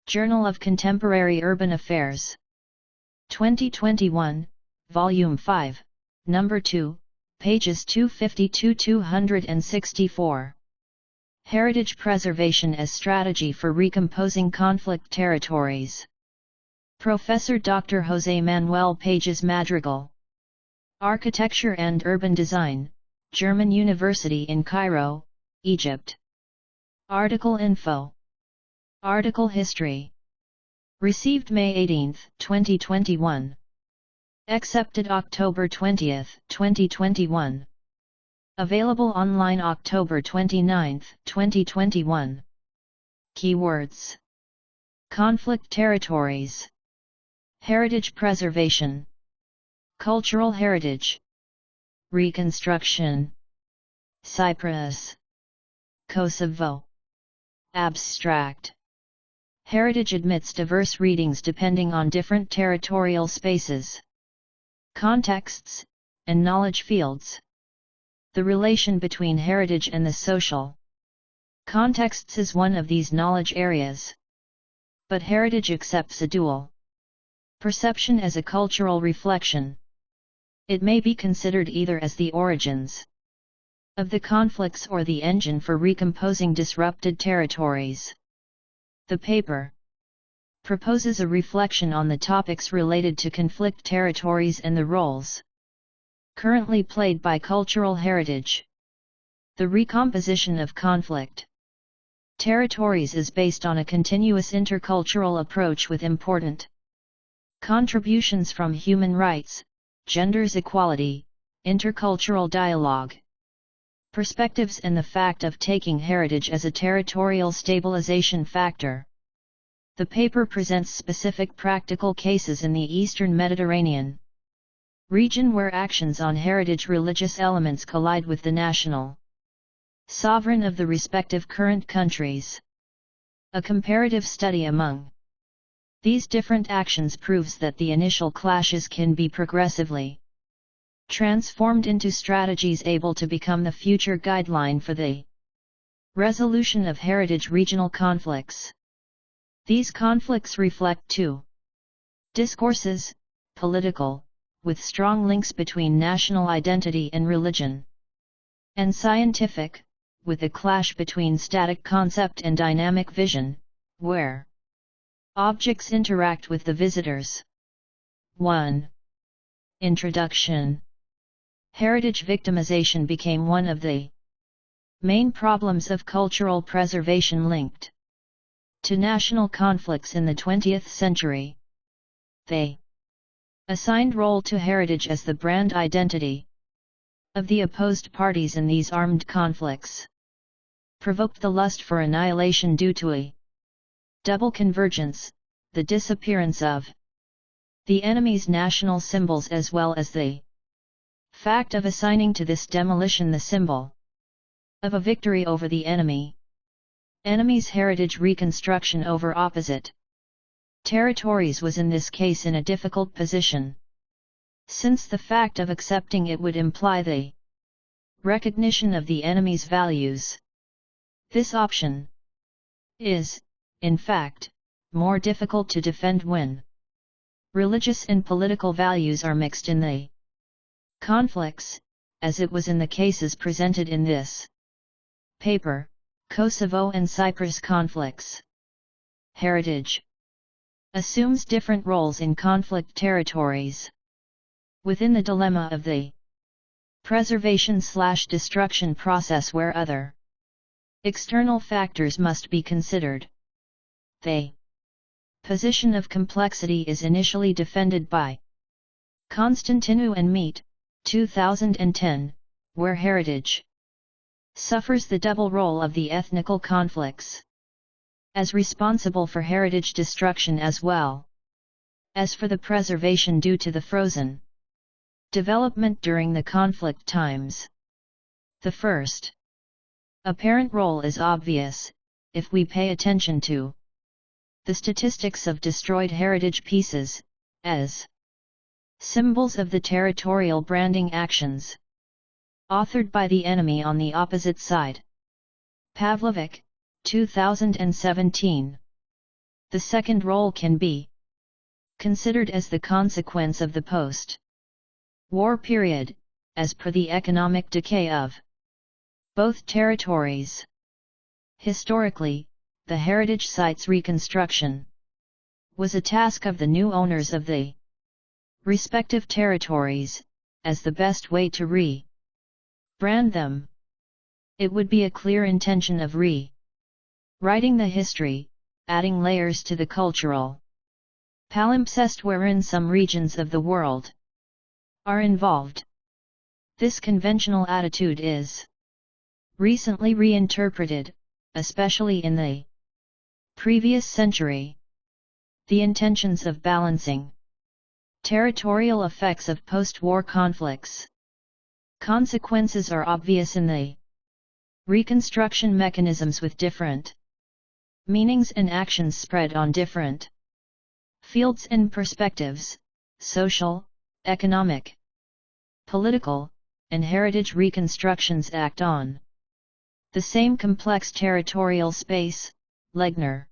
Journal of Contemporary Urban Affairs. 2021, Volume 5, Number 2, pages 250–264. Heritage Preservation as Strategy for Recomposing Conflict Territories. Professor Dr. José Manuel Pagés Madrigal. Architecture and Urban Design, German University in Cairo, Egypt. Article Info. Article History. Received May 18, 2021. Accepted October 20, 2021. Available online October 29, 2021. Keywords. Conflict territories. Heritage preservation. Cultural heritage. Reconstruction. Cyprus. Kosovo. Abstract. Heritage admits diverse readings depending on different territorial spaces, contexts, and knowledge fields. The relation between heritage and the social contexts is one of these knowledge areas. But heritage accepts a dual perception as a cultural reflection. It may be considered either as the origins of the conflicts or the engine for recomposing disrupted territories. The paper proposes a reflection on the topics related to conflict territories and the roles currently played by cultural heritage. The recomposition of conflict territories is based on a continuous intercultural approach with important contributions from human rights, genders equality, intercultural dialogue, perspectives and the fact of taking heritage as a territorial stabilization factor. The paper presents specific practical cases in the Eastern Mediterranean region where actions on heritage religious elements collide with the national sovereign of the respective current countries. A comparative study among these different actions proves that the initial clashes can be progressively transformed into strategies able to become the future guideline for the resolution of heritage regional conflicts. These conflicts reflect two discourses: political, with strong links between national identity and religion, and scientific, with a clash between static concept and dynamic vision, where objects interact with the visitors. 1. Introduction. Heritage victimization became one of the main problems of cultural preservation linked to national conflicts in the 20th century. They assigned role to heritage as the brand identity of the opposed parties in these armed conflicts, provoked the lust for annihilation due to a double convergence, the disappearance of the enemy's national symbols as well as the fact of assigning to this demolition the symbol of a victory over the enemy's heritage. Reconstruction over opposite territories was in this case in a difficult position, since the fact of accepting it would imply the recognition of the enemy's values. This option is, in fact, more difficult to defend when religious and political values are mixed in the conflicts, as it was in the cases presented in this paper, Kosovo and Cyprus conflicts. Heritage assumes different roles in conflict territories. Within the dilemma of the preservation/destruction process where other external factors must be considered, the position of complexity is initially defended by Constantinu and Meat, 2010, where heritage suffers the double role of the ethnical conflicts as responsible for heritage destruction as well as for the preservation due to the frozen development during the conflict times. The first apparent role is obvious, if we pay attention to the statistics of destroyed heritage pieces, as symbols of the territorial branding actions authored by the enemy on the opposite side. Pavlovic, 2017. The second role can be considered as the consequence of the post-war period, as per the economic decay of both territories. Historically, the heritage site's reconstruction was a task of the new owners of the respective territories, as the best way to re-brand them. It would be a clear intention of re-writing the history, adding layers to the cultural palimpsest wherein some regions of the world are involved. This conventional attitude is recently reinterpreted, especially in the previous century. The intentions of balancing territorial effects of post-war conflicts. Consequences are obvious in the reconstruction mechanisms, with different meanings and actions spread on different fields and perspectives: social, economic, political, and heritage reconstructions act on the same complex territorial space. Legner,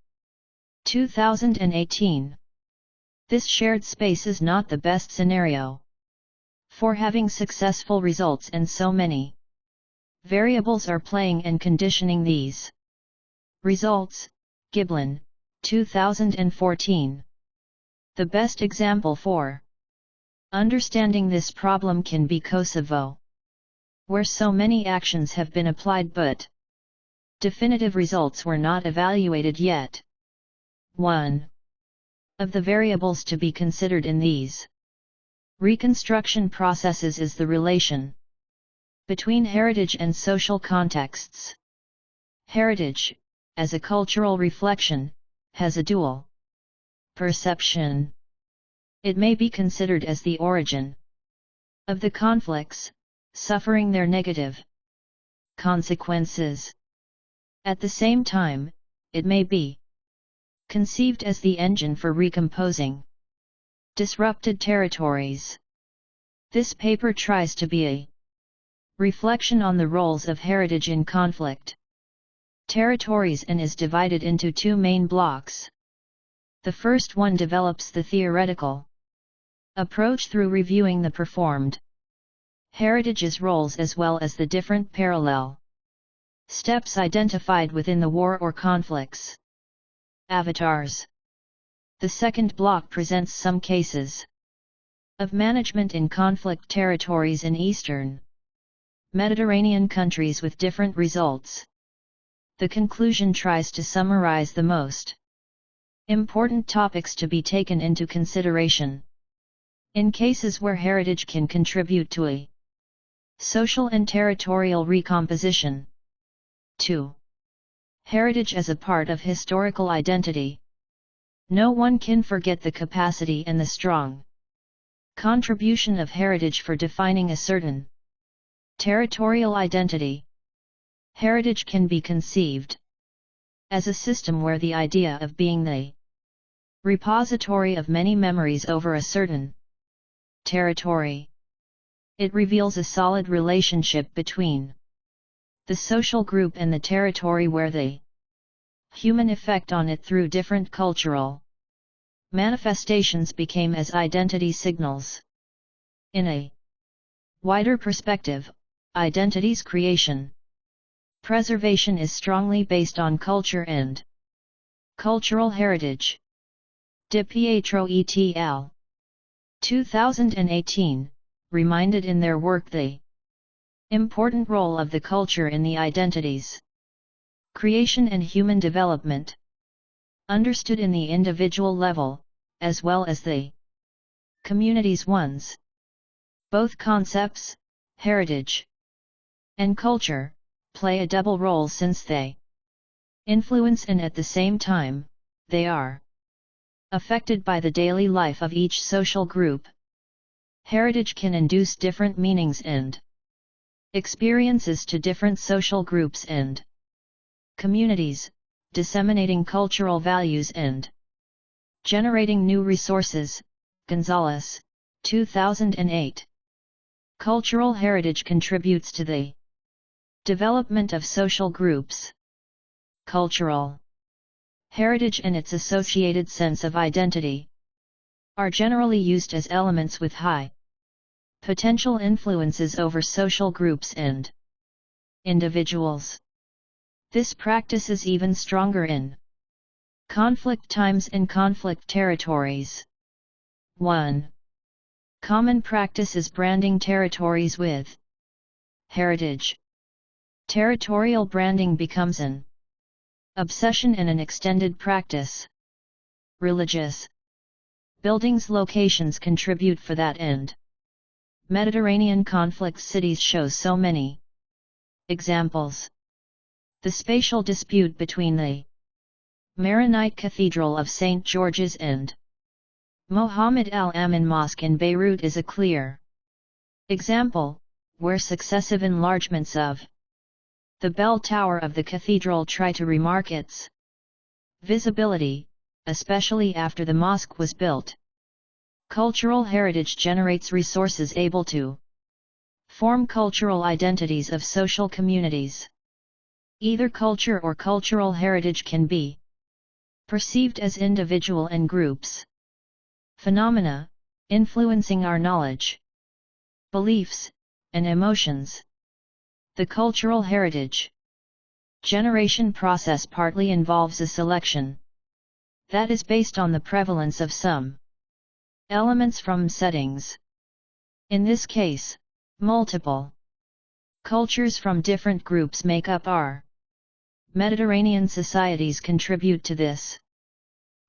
2018. This shared space is not the best scenario for having successful results, and so many variables are playing and conditioning these results. Giblin, 2014. The best example for understanding this problem can be Kosovo, where so many actions have been applied but definitive results were not evaluated yet. 1. Of the variables to be considered in these reconstruction processes is the relation between heritage and social contexts. Heritage, as a cultural reflection, has a dual perception. It may be considered as the origin of the conflicts, suffering their negative consequences. At the same time, it may be conceived as the engine for recomposing disrupted territories. This paper tries to be a reflection on the roles of heritage in conflict territories and is divided into two main blocks. The first one develops the theoretical approach through reviewing the performed heritage's roles as well as the different parallel steps identified within the war or conflicts avatars. The second block presents some cases of management in conflict territories in Eastern Mediterranean countries with different results. The conclusion tries to summarize the most important topics to be taken into consideration in cases where heritage can contribute to a social and territorial recomposition. 2. Heritage as a part of historical identity. No one can forget the capacity and the strong contribution of heritage for defining a certain territorial identity. Heritage can be conceived as a system where the idea of being the repository of many memories over a certain territory. It reveals a solid relationship between the social group and the territory, where the human effect on it through different cultural manifestations became as identity signals. In a wider perspective, identity's creation preservation is strongly based on culture and cultural heritage. De Pietro et al. 2018, reminded in their work the important role of the culture in the identity's creation and human development, understood in the individual level, as well as the community's ones. Both concepts, heritage and culture, play a double role since they influence and at the same time, they are affected by the daily life of each social group. Heritage can induce different meanings and experiences to different social groups and communities, disseminating cultural values and generating new resources. Gonzalez, 2008. Cultural heritage contributes to the development of social groups. Cultural heritage and its associated sense of identity, are generally used as elements with high potential influences over social groups and individuals. This practice is even stronger in conflict times and conflict territories. 1. Common practice is branding territories with heritage. Territorial branding becomes an obsession and an extended practice. Religious buildings' locations contribute for that end. Mediterranean conflict cities shows so many examples. The spatial dispute between the Maronite Cathedral of St. George's and Mohammed Al-Amin Mosque in Beirut is a clear example, where successive enlargements of the bell tower of the cathedral try to remark its visibility, especially after the mosque was built. Cultural heritage generates resources able to form cultural identities of social communities. Either culture or cultural heritage can be perceived as individual and groups phenomena, influencing our knowledge, beliefs, and emotions. The cultural heritage generation process partly involves a selection that is based on the prevalence of some elements from settings. In this case, multiple cultures from different groups make up our Mediterranean societies contribute to this.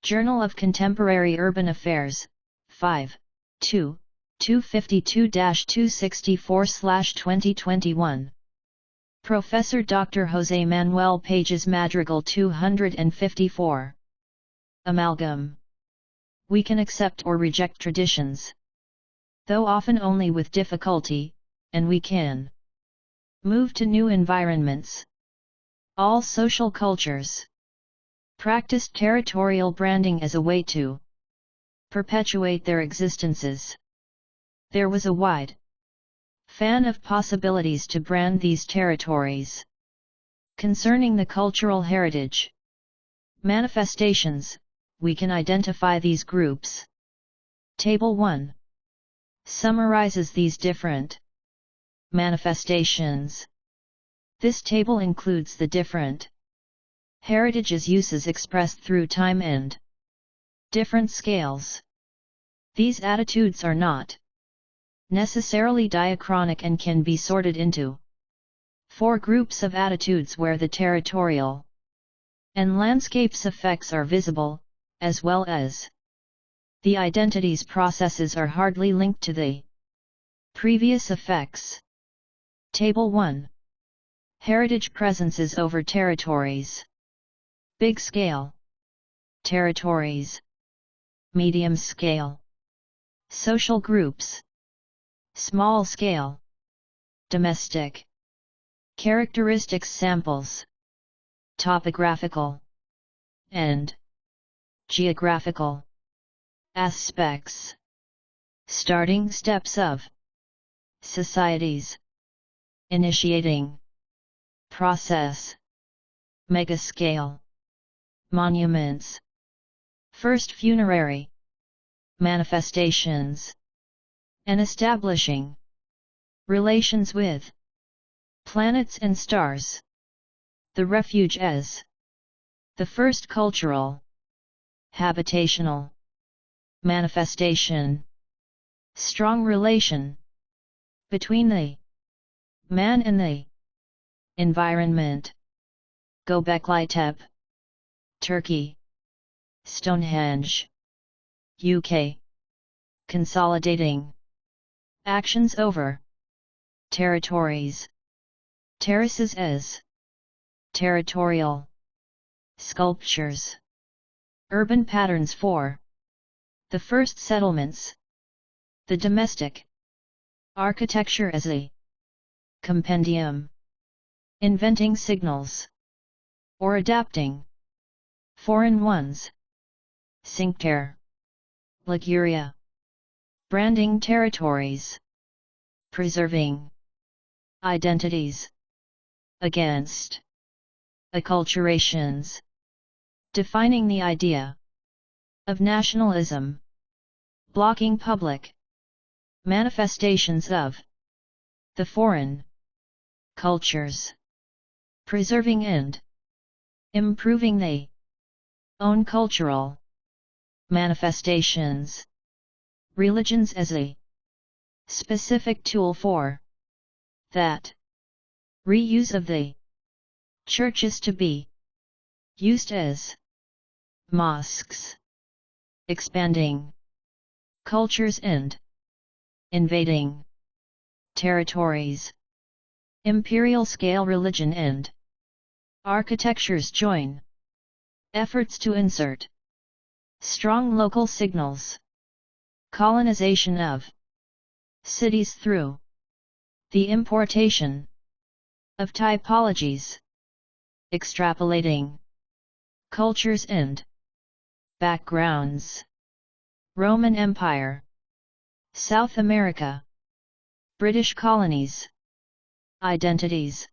Journal of Contemporary Urban Affairs, 5, 2, 252-264/2021. Professor Dr. José Manuel Pagés Madrigal 254. Amalgam. We can accept or reject traditions, though often only with difficulty, and we can move to new environments. All social cultures practiced territorial branding as a way to perpetuate their existences. There was a wide fan of possibilities to brand these territories. Concerning the cultural heritage manifestations, we can identify these groups. Table 1 summarizes these different manifestations. This table includes the different heritage's uses expressed through time and different scales. These attitudes are not necessarily diachronic and can be sorted into 4 groups of attitudes where the territorial and landscape's effects are visible, as well as the identity's processes are hardly linked to the previous effects. Table 1. Heritage presences over territories. Big scale territories. Medium scale social groups. Small scale domestic characteristics samples. Topographical and geographical aspects. Starting steps of societies. Initiating process. Megascale monuments. First funerary manifestations. And establishing relations with planets and stars. The refuge as the first cultural habitational manifestation. Strong relation between the man and the environment. Göbekli Tepe, Turkey. Stonehenge, UK. Consolidating actions over territories. Terraces as territorial sculptures. Urban patterns for the first settlements. The domestic architecture as a compendium. Inventing signals or adapting foreign ones. Cincter, Liguria. Branding territories. Preserving identities against acculturations. Defining the idea of nationalism. Blocking public manifestations of the foreign cultures. Preserving and improving the own cultural manifestations. Religions as a specific tool for that. Reuse of the churches to be used as mosques. Expanding cultures and invading territories. Imperial scale religion and architectures join efforts to insert strong local signals. Colonization of cities through the importation of typologies. Extrapolating cultures and backgrounds. Roman Empire, South America, British colonies. Identities.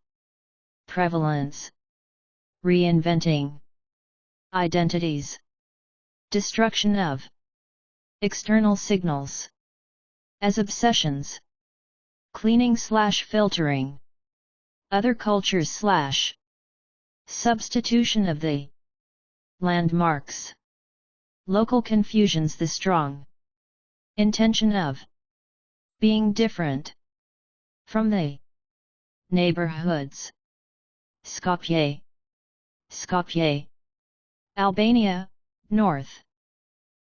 Prevalence. Reinventing identities. Destruction of external signals as obsessions. Cleaning/filtering other cultures/ substitution of the landmarks. Local confusions. The strong intention of being different from the neighborhoods. Skopje, Albania, North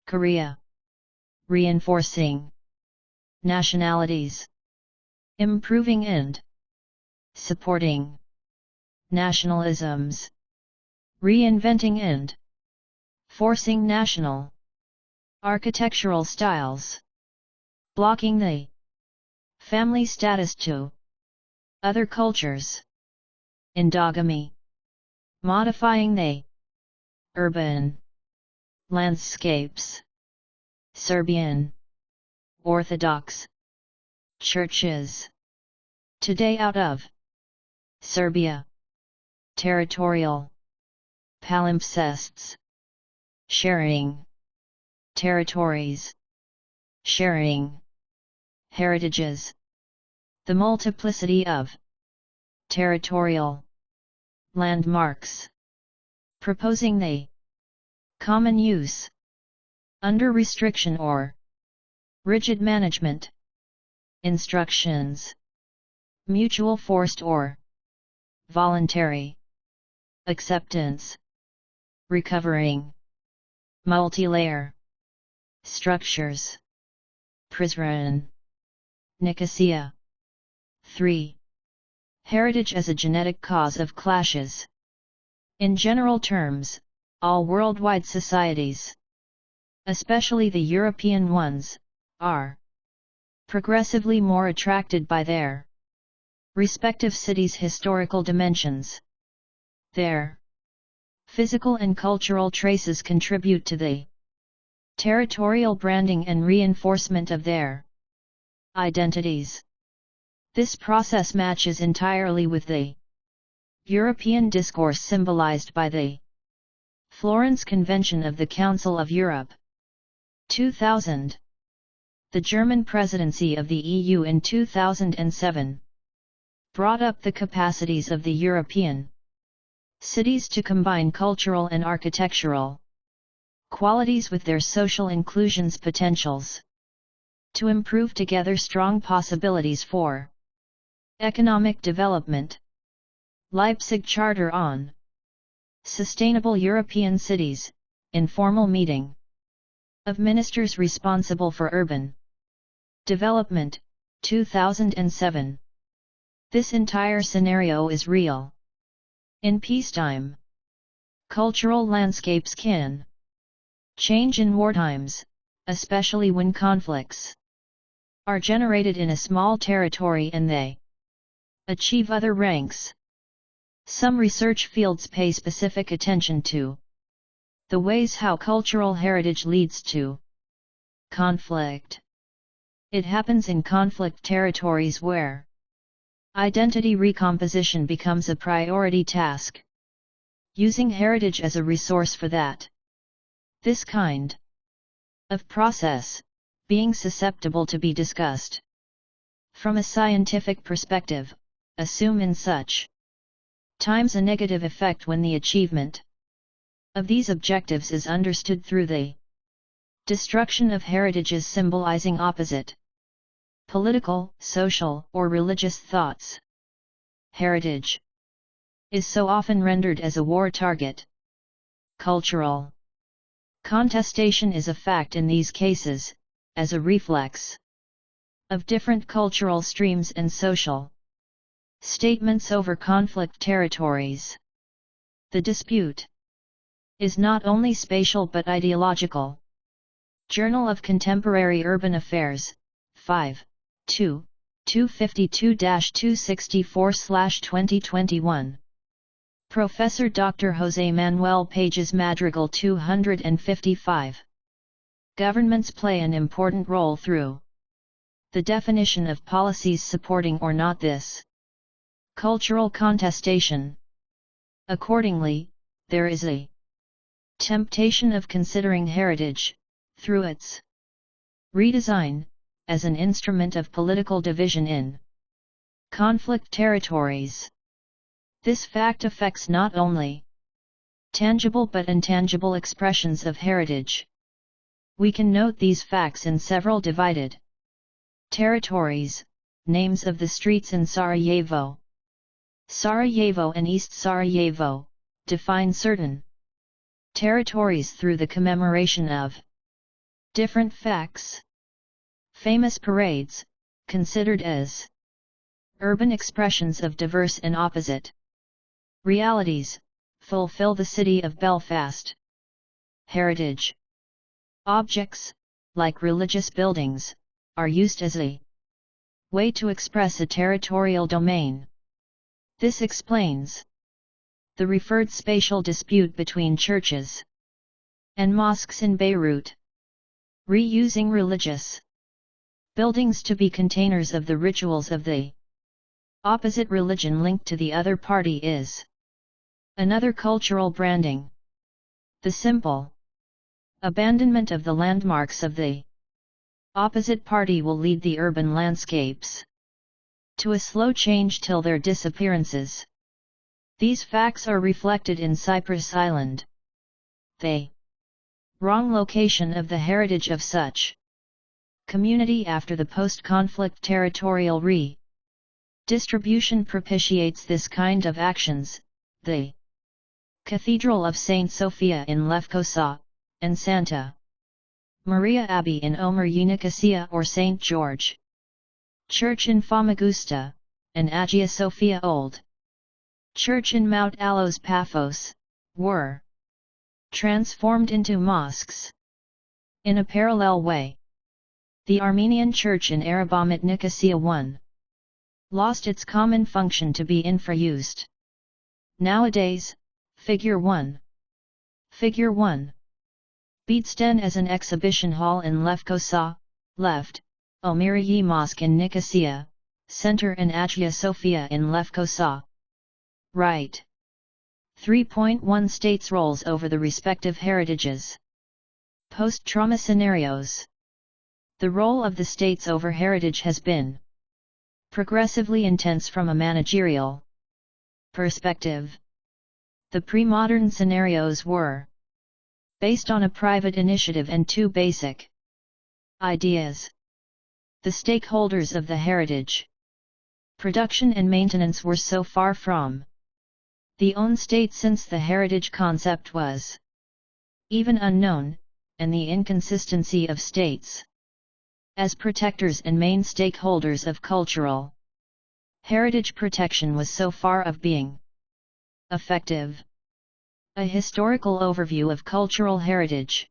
Korea. Reinforcing nationalities. Improving and supporting nationalisms. Reinventing and forcing national architectural styles. Blocking the family status to other cultures. Endogamy. Modifying the urban landscapes. Serbian Orthodox churches. Today out of Serbia. Territorial palimpsests. Sharing territories. Sharing heritages. The multiplicity of territorial landmarks. Proposing the common use under restriction or rigid management. Instructions. Mutual forced or voluntary acceptance. Recovering multi-layer structures. Prizren. Nicosia. 3. Heritage as a genetic cause of clashes. In general terms, all worldwide societies, especially the European ones, are progressively more attracted by their respective cities' historical dimensions. Their physical and cultural traces contribute to the territorial branding and reinforcement of their identities. This process matches entirely with the European discourse symbolized by the Florence Convention of the Council of Europe. 2000. The German presidency of the EU in 2007 brought up the capacities of the European cities to combine cultural and architectural qualities with their social inclusion's potentials, to improve together strong possibilities for economic development. Leipzig Charter on Sustainable European Cities, informal meeting of ministers responsible for urban development, 2007. This entire scenario is real. In peacetime, cultural landscapes can change in wartimes, especially when conflicts are generated in a small territory and they achieve other ranks. Some research fields pay specific attention to the ways how cultural heritage leads to conflict. It happens in conflict territories where identity recomposition becomes a priority task. using heritage as a resource for that. This kind of process, being susceptible to be discussed from a scientific perspective, assume in such times a negative effect when the achievement of these objectives is understood through the destruction of heritages symbolizing opposite political, social, or religious thoughts. Heritage is so often rendered as a war target. Cultural contestation is a fact in these cases, as a reflex of different cultural streams and social statements over conflict territories. The dispute is not only spatial but ideological. Journal of Contemporary Urban Affairs, 5, 2, 252-264/2021. Professor Dr. José Manuel Pagés, Madrigal 255. Governments play an important role through the definition of policies supporting or not this cultural contestation. Accordingly, there is a temptation of considering heritage, through its redesign, as an instrument of political division in conflict territories. This fact affects not only tangible but intangible expressions of heritage. We can note these facts in several divided territories, names of the streets in Sarajevo. Sarajevo and East Sarajevo define certain territories through the commemoration of different facts. Famous parades, considered as urban expressions of diverse and opposite realities, fulfill the city of Belfast. Heritage objects, like religious buildings, are used as a way to express a territorial domain. This explains the referred spatial dispute between churches and mosques in Beirut. Reusing religious buildings to be containers of the rituals of the opposite religion linked to the other party is another cultural branding. The simple abandonment of the landmarks of the opposite party will lead the urban landscapes to a slow change till their disappearances. These facts are reflected in Cyprus Island. The wrong location of the heritage of such community after the post-conflict territorial redistribution propitiates this kind of actions. The Cathedral of Saint Sophia in Lefkosa, and Santa Maria Abbey in Omer Nicosia or St. George Church in Famagusta, and Hagia Sophia Old Church in Mount Alos Paphos, were transformed into mosques. In a parallel way, the Armenian Church in Arabamit Nicosia I lost its common function to be infraused. Nowadays, Figure 1. Figure 1. Beatsten as an exhibition hall in Lefkosa, left, Omiriyi Mosque in Nicosia, center and Hagia Sophia in Lefkosa. Right. 3.1 States' roles over the respective heritages. Post-trauma scenarios. The role of the states over heritage has been progressively intense from a managerial perspective. The pre-modern scenarios were based on a private initiative and two basic ideas. The stakeholders of the heritage production and maintenance were so far from the own state since the heritage concept was even unknown, and the inconsistency of states as protectors and main stakeholders of cultural heritage protection was so far of being effective. A historical overview of cultural heritage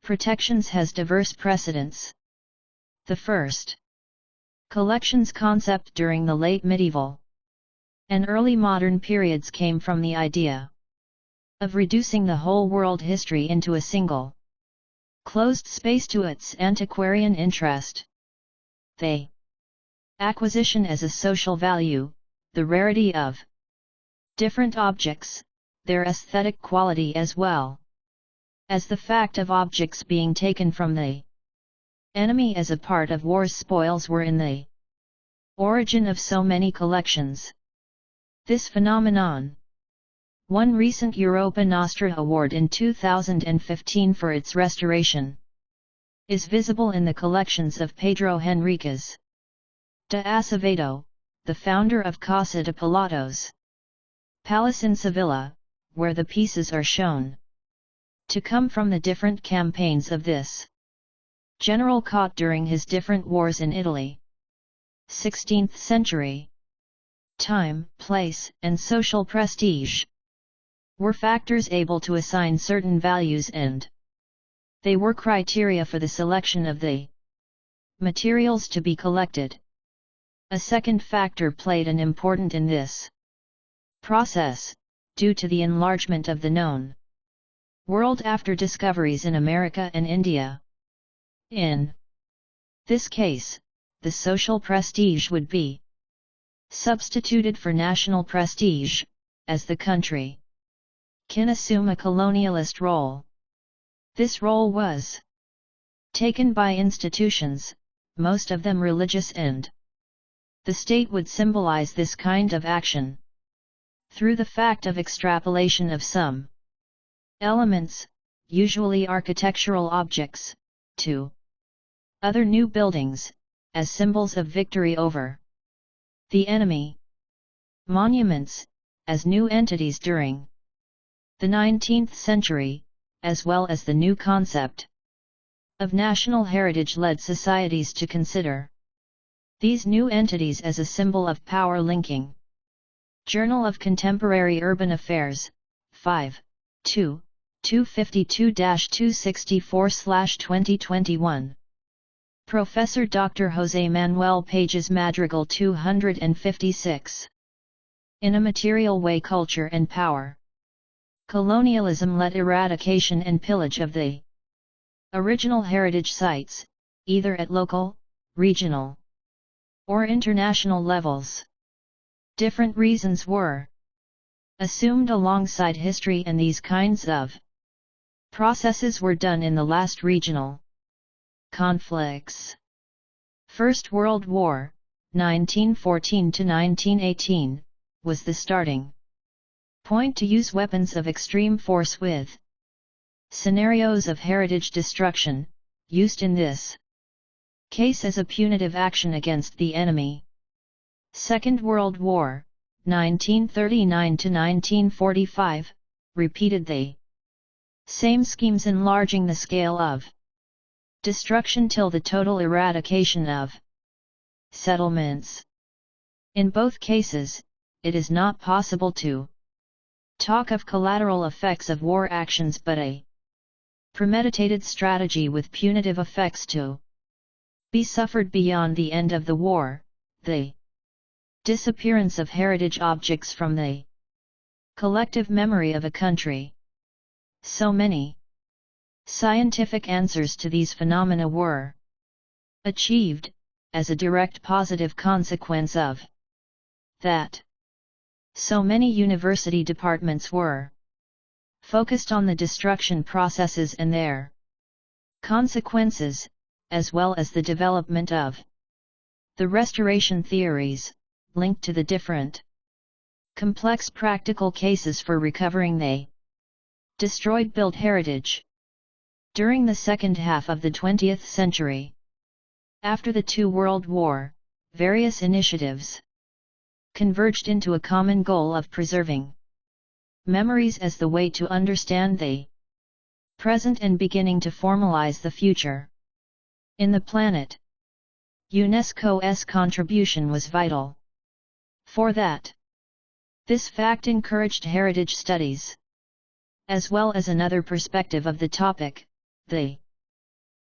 protections has diverse precedents. The first collections concept during the late medieval and early modern periods came from the idea of reducing the whole world history into a single closed space to its antiquarian interest. The acquisition as a social value, the rarity of different objects, their aesthetic quality as well as the fact of objects being taken from the enemy as a part of war's spoils were in the origin of so many collections. This phenomenon won recent Europa Nostra Award in 2015 for its restoration, is visible in the collections of Pedro Henriquez de Acevedo, the founder of Casa de Pilatos Palace in Sevilla, where the pieces are shown to come from the different campaigns of this general caught during his different wars in Italy. 16th century. Time, place, and social prestige were factors able to assign certain values, and they were criteria for the selection of the materials to be collected. A second factor played an important in this process, due to the enlargement of the known world after discoveries in America and India. In this case, the social prestige would be substituted for national prestige, as the country can assume a colonialist role. This role was taken by institutions, most of them religious, and the state would symbolize this kind of action through the fact of extrapolation of some elements, usually architectural objects, to other new buildings, as symbols of victory over the enemy. Monuments, as new entities during the 19th century, as well as the new concept of national heritage led societies to consider these new entities as a symbol of power linking. Journal of Contemporary Urban Affairs, 5, 2, 252-264/2021. Professor Dr. José Manuel Pagés, Madrigal 256. In a Material Way, Culture and Power. Colonialism led eradication and pillage of the original heritage sites, either at local, regional, or international levels. Different reasons were assumed alongside history, and these kinds of processes were done in the last regional conflicts. First World War, 1914 to 1918, was the starting point to use weapons of extreme force, with scenarios of heritage destruction used in this case as a punitive action against the enemy. Second World War, 1939 to 1945, repeated the same schemes, enlarging the scale of destruction till the total eradication of settlements. In both cases, it is not possible to talk of collateral effects of war actions, but a premeditated strategy with punitive effects to be suffered beyond the end of the war, the disappearance of heritage objects from the collective memory of a country. So many scientific answers to these phenomena were achieved, as a direct positive consequence of that. So many university departments were focused on the destruction processes and their consequences, as well as the development of the restoration theories, linked to the different complex practical cases for recovering the destroyed built heritage. During the second half of the 20th century, after the Two World War, various initiatives converged into a common goal of preserving memories as the way to understand the present and beginning to formalize the future. In the planet, UNESCO's contribution was vital for that. This fact encouraged heritage studies, as well as another perspective of the topic, the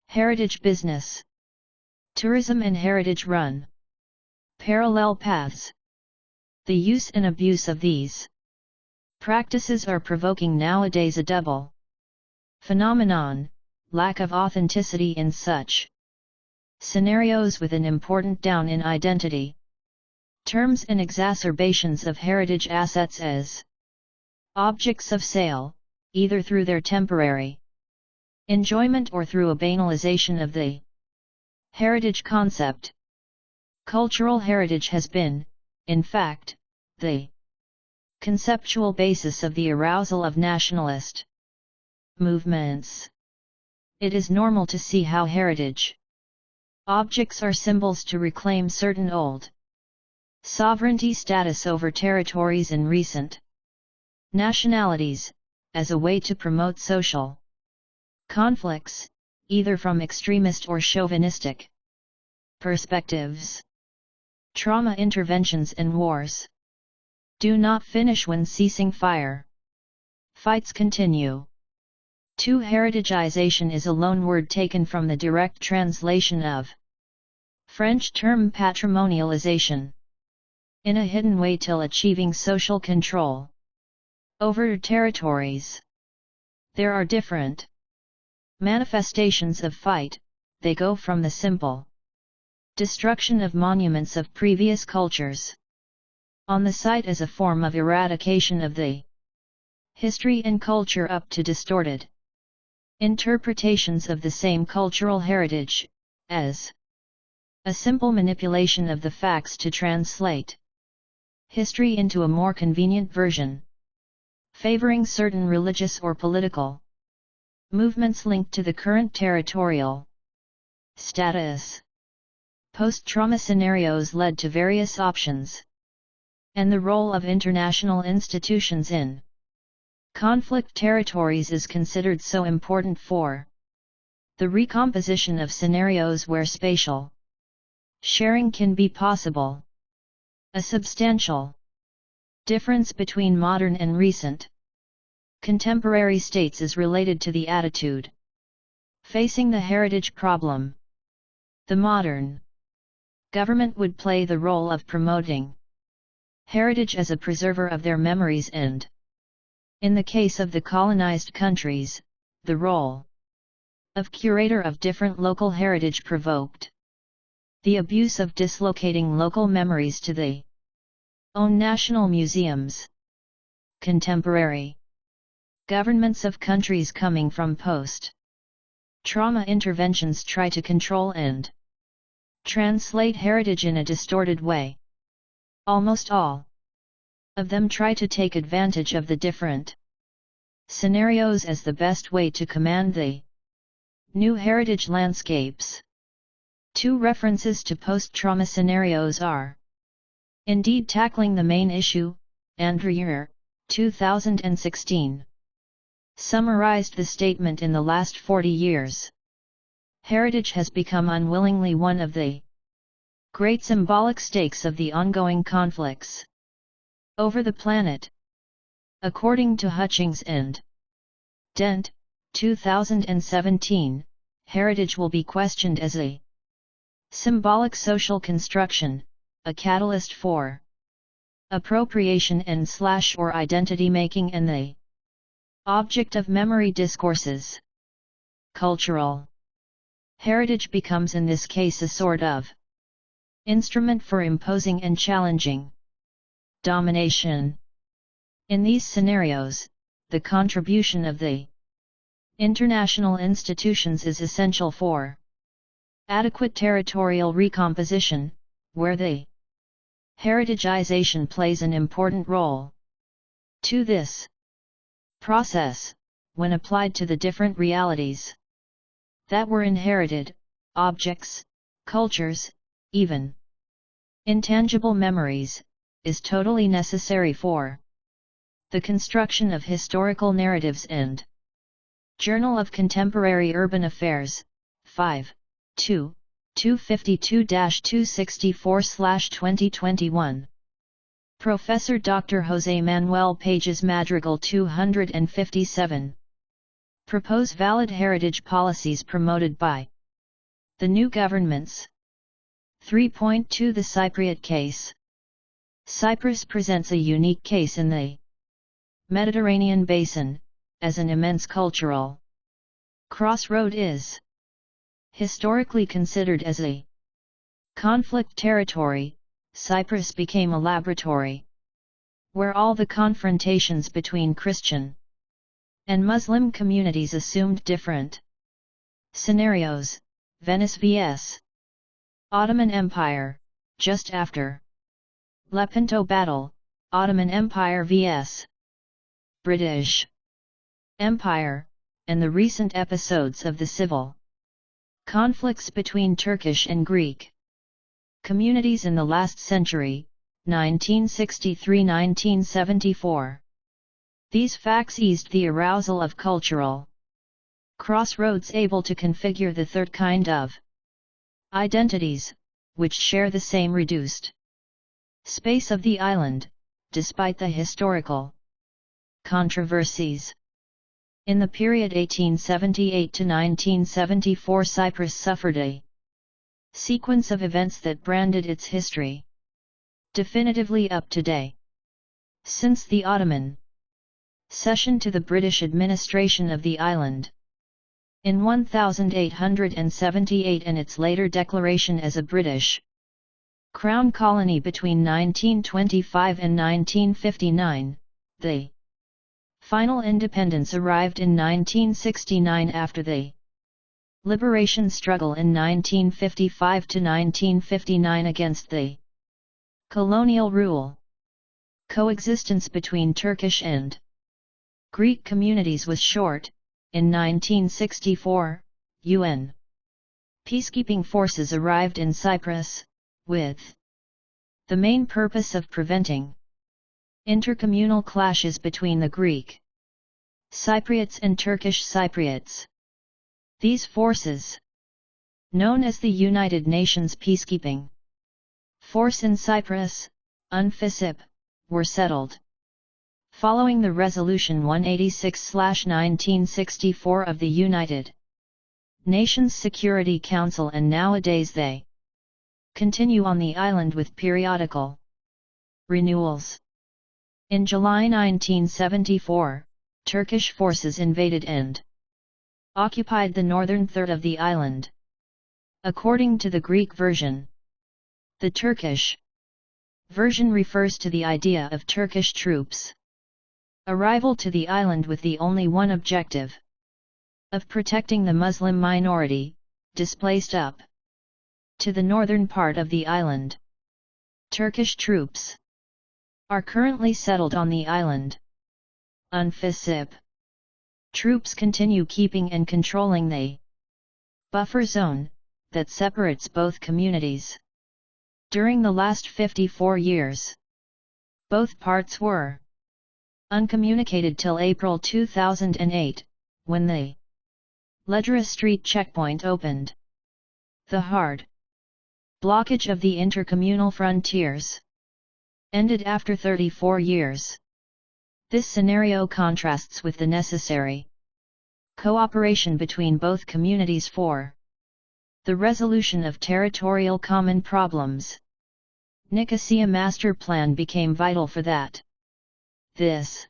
heritage business. Tourism and heritage run parallel paths. The use and abuse of these practices are provoking nowadays a double phenomenon: lack of authenticity in such scenarios with an important down in identity terms, and exacerbations of heritage assets as Objects of sale, either through their temporary enjoyment or through a banalization of the heritage concept. Cultural heritage has been, in fact, the conceptual basis of the arousal of nationalist movements. It is normal to see how heritage objects are symbols to reclaim certain old sovereignty status over territories in recent nationalities, as a way to promote social conflicts, either from extremist or chauvinistic perspectives. Trauma interventions and wars do not finish when ceasing fire. Fights continue. 2. Heritageization is a loan word taken from the direct translation of French term patrimonialization, in a hidden way till achieving social control over territories. There are different manifestations of fight. They go from the simple destruction of monuments of previous cultures on the site as a form of eradication of the history and culture up to distorted interpretations of the same cultural heritage, as a simple manipulation of the facts to translate history into a more convenient version, favoring certain religious or political movements linked to the current territorial status. Post-trauma scenarios led to various options, and the role of international institutions in conflict territories is considered so important for the recomposition of scenarios where spatial sharing can be possible. A substantial difference between modern and recent contemporary states is related to the attitude facing the heritage problem. The modern government would play the role of promoting heritage as a preserver of their memories and, in the case of the colonized countries, the role of curator of different local heritage provoked the abuse of dislocating local memories to the own national museums. Contemporary governments of countries coming from post-trauma interventions try to control and translate heritage in a distorted way. Almost all of them try to take advantage of the different scenarios as the best way to command the new heritage landscapes. 2 references to post-trauma scenarios are Indeed Tackling the Main Issue, Andrew 2016. Summarized the statement in the last 40 years. Heritage has become unwillingly one of the great symbolic stakes of the ongoing conflicts over the planet. According to Hutchings and Dent, 2017, heritage will be questioned as a symbolic social construction, a catalyst for appropriation and/or identity making and the object of memory discourses. Cultural heritage becomes in this case a sort of instrument for imposing and challenging domination. In these scenarios, the contribution of the international institutions is essential for adequate territorial recomposition, where the heritageization plays an important role. To this process, when applied to the different realities that were inherited, objects, cultures, even intangible memories, is totally necessary for the construction of historical narratives and Journal of Contemporary Urban Affairs, 5, 2, 252-264/2021. Professor Dr. José Manuel Pagés Madrigal 257. Propose valid heritage policies promoted by the new governments. 3.2 The Cypriot case. Cyprus presents a unique case in the Mediterranean basin, as an immense cultural crossroad is historically considered as a conflict territory. Cyprus became a laboratory where all the confrontations between Christian and Muslim communities assumed different scenarios. Venice vs. Ottoman Empire, just after Lepanto Battle, Ottoman Empire vs. British Empire, and the recent episodes of the civil conflicts between Turkish and Greek communities in the last century, 1963–1974. These facts eased the arousal of cultural crossroads, able to configure the third kind of identities, which share the same reduced space of the island, despite the historical controversies. In the period 1878 to 1974, Cyprus suffered a sequence of events that branded its history definitively up to date. Since the Ottoman cession to the British administration of the island in 1878 and its later declaration as a British Crown colony between 1925 and 1959, the final independence arrived in 1969 after the liberation struggle in 1955 to 1959 against the colonial rule. Coexistence between Turkish and Greek communities was short. In 1964, UN peacekeeping forces arrived in Cyprus, with the main purpose of preventing intercommunal clashes between the Greek Cypriots and Turkish Cypriots. These forces, known as the United Nations Peacekeeping Force in Cyprus, UNFICYP, were settled following the Resolution 186/1964 of the United Nations Security Council, and nowadays they continue on the island with periodical renewals. In July 1974, Turkish forces invaded and occupied the northern third of the island. According to the Greek version, the Turkish version refers to the idea of Turkish troops' arrival to the island with the only one objective of protecting the Muslim minority, displaced up to the northern part of the island. Turkish troops are currently settled on the island. UNFICYP troops continue keeping and controlling the buffer zone that separates both communities. During the last 54 years, both parts were uncommunicated till April 2008, when the Ledra Street checkpoint opened. The hard blockage of the intercommunal frontiers ended after 34 years. This scenario contrasts with the necessary cooperation between both communities for the resolution of territorial common problems. Nicosia Master Plan became vital for that. This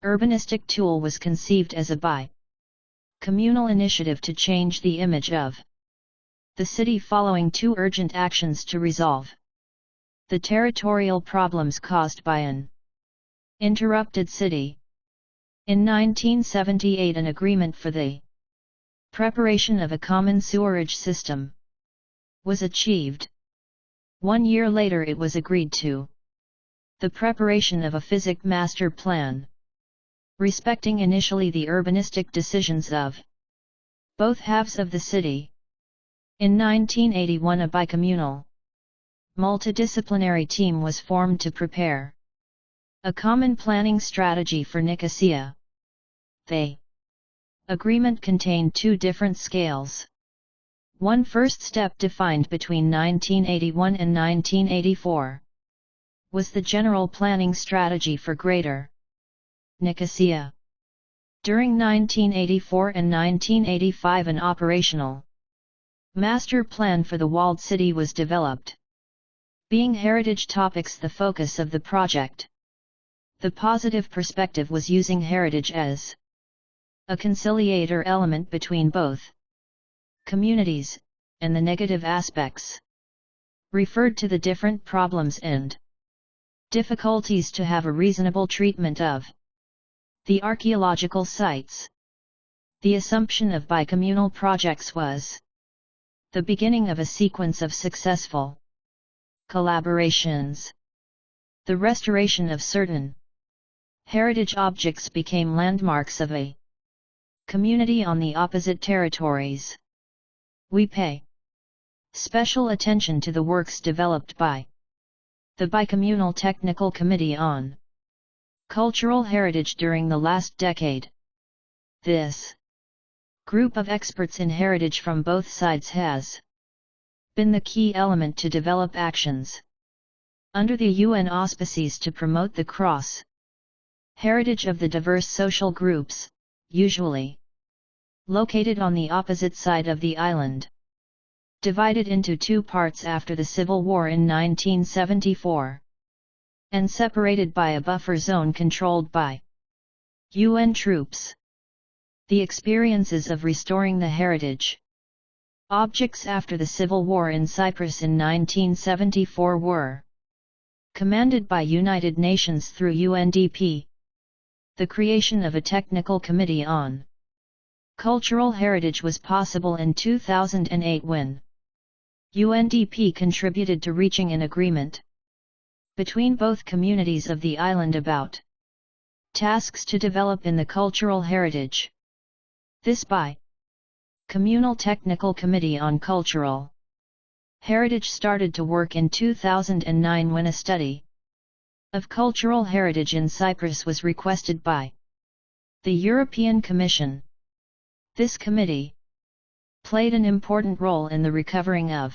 urbanistic tool was conceived as a bi-communal initiative to change the image of the city following two urgent actions to resolve the territorial problems caused by an interrupted city. In 1978, an agreement for the preparation of a common sewerage system was achieved. 1 year later it was agreed to the preparation of a physic master plan, respecting initially the urbanistic decisions of both halves of the city. In 1981 a bicommunal, multidisciplinary team was formed to prepare a common planning strategy for Nicosia. The agreement contained two different scales. One first step defined between 1981 and 1984 was the general planning strategy for Greater Nicosia. During 1984 and 1985 an operational master plan for the walled city was developed, being heritage topics the focus of the project. The positive perspective was using heritage as a conciliator element between both communities, and the negative aspects referred to the different problems and Difficulties to have a reasonable treatment of the archaeological sites. The assumption of bicommunal projects was the beginning of a sequence of successful collaborations. The restoration of certain heritage objects became landmarks of a community on the opposite territories. We pay special attention to the works developed by the Bicommunal Technical Committee on Cultural Heritage during the last decade. This group of experts in heritage from both sides has been the key element to develop actions under the UN auspices to promote the cross-heritage of the diverse social groups, usually located on the opposite side of the island. Divided into two parts after the Civil War in 1974, and separated by a buffer zone controlled by UN troops. The experiences of restoring the heritage objects after the Civil War in Cyprus in 1974 were commanded by United Nations through UNDP. The creation of a technical committee on cultural heritage was possible in 2008 when UNDP contributed to reaching an agreement between both communities of the island about tasks to develop in the cultural heritage. This Communal Technical Committee on Cultural Heritage started to work in 2009 when a study of cultural heritage in Cyprus was requested by the European Commission. This committee played an important role in the recovering of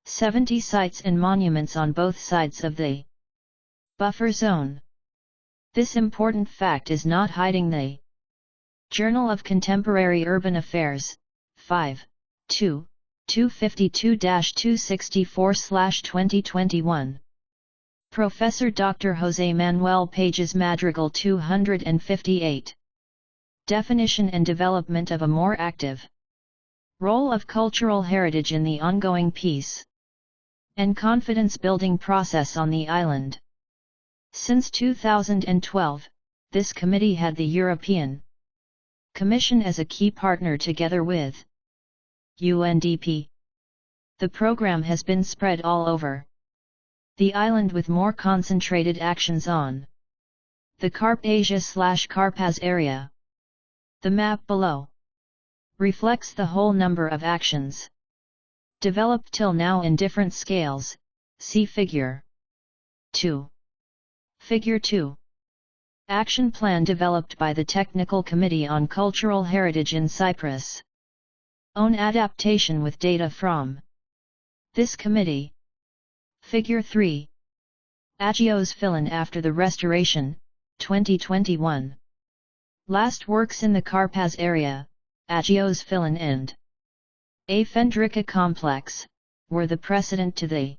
70 sites and monuments on both sides of the buffer zone. This important fact is not hiding. The Journal of Contemporary Urban Affairs, 5, 2, 252-264/2021. Professor Dr. José Manuel Pagés Madrigal 258. Definition and development of a more active role of cultural heritage in the ongoing peace and confidence-building process on the island. Since 2012, this committee had the European Commission as a key partner together with UNDP. The program has been spread all over the island with more concentrated actions on the Carpasia/Carpaz area. The map below reflects the whole number of actions developed till now in different scales. See Figure 2. Figure 2. Action plan developed by the Technical Committee on Cultural Heritage in Cyprus. Own adaptation with data from this committee. Figure 3. Agios fill-in after the restoration, 2021. Last works in the Carpaz area, Agios fill-in and A Fendrica complex, were the precedent to the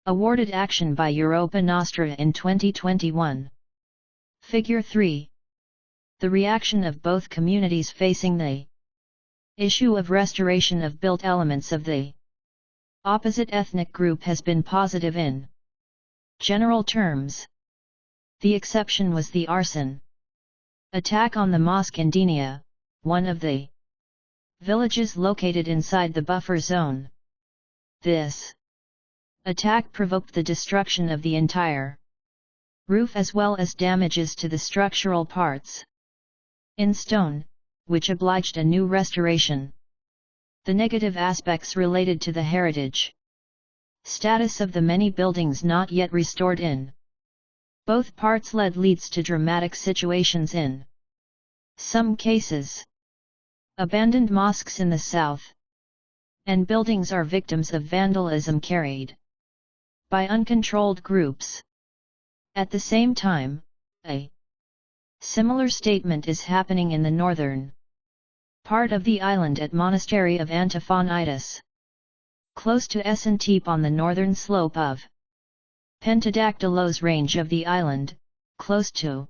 awarded action by Europa Nostra in 2021. Figure 3. The reaction of both communities facing the issue of restoration of built elements of the opposite ethnic group has been positive in general terms. The exception was the arson attack on the mosque in Denia, one of the villages located inside the buffer zone. This attack provoked the destruction of the entire roof as well as damages to the structural parts in stone, which obliged a new restoration. The negative aspects related to the heritage status of the many buildings not yet restored in both parts leads to dramatic situations in some cases. Abandoned mosques in the south and buildings are victims of vandalism carried by uncontrolled groups. At the same time, a similar statement is happening in the northern part of the island at Monastery of Antiphonitis, close to Esantip on the northern slope of Pentadactylos range of the island, close to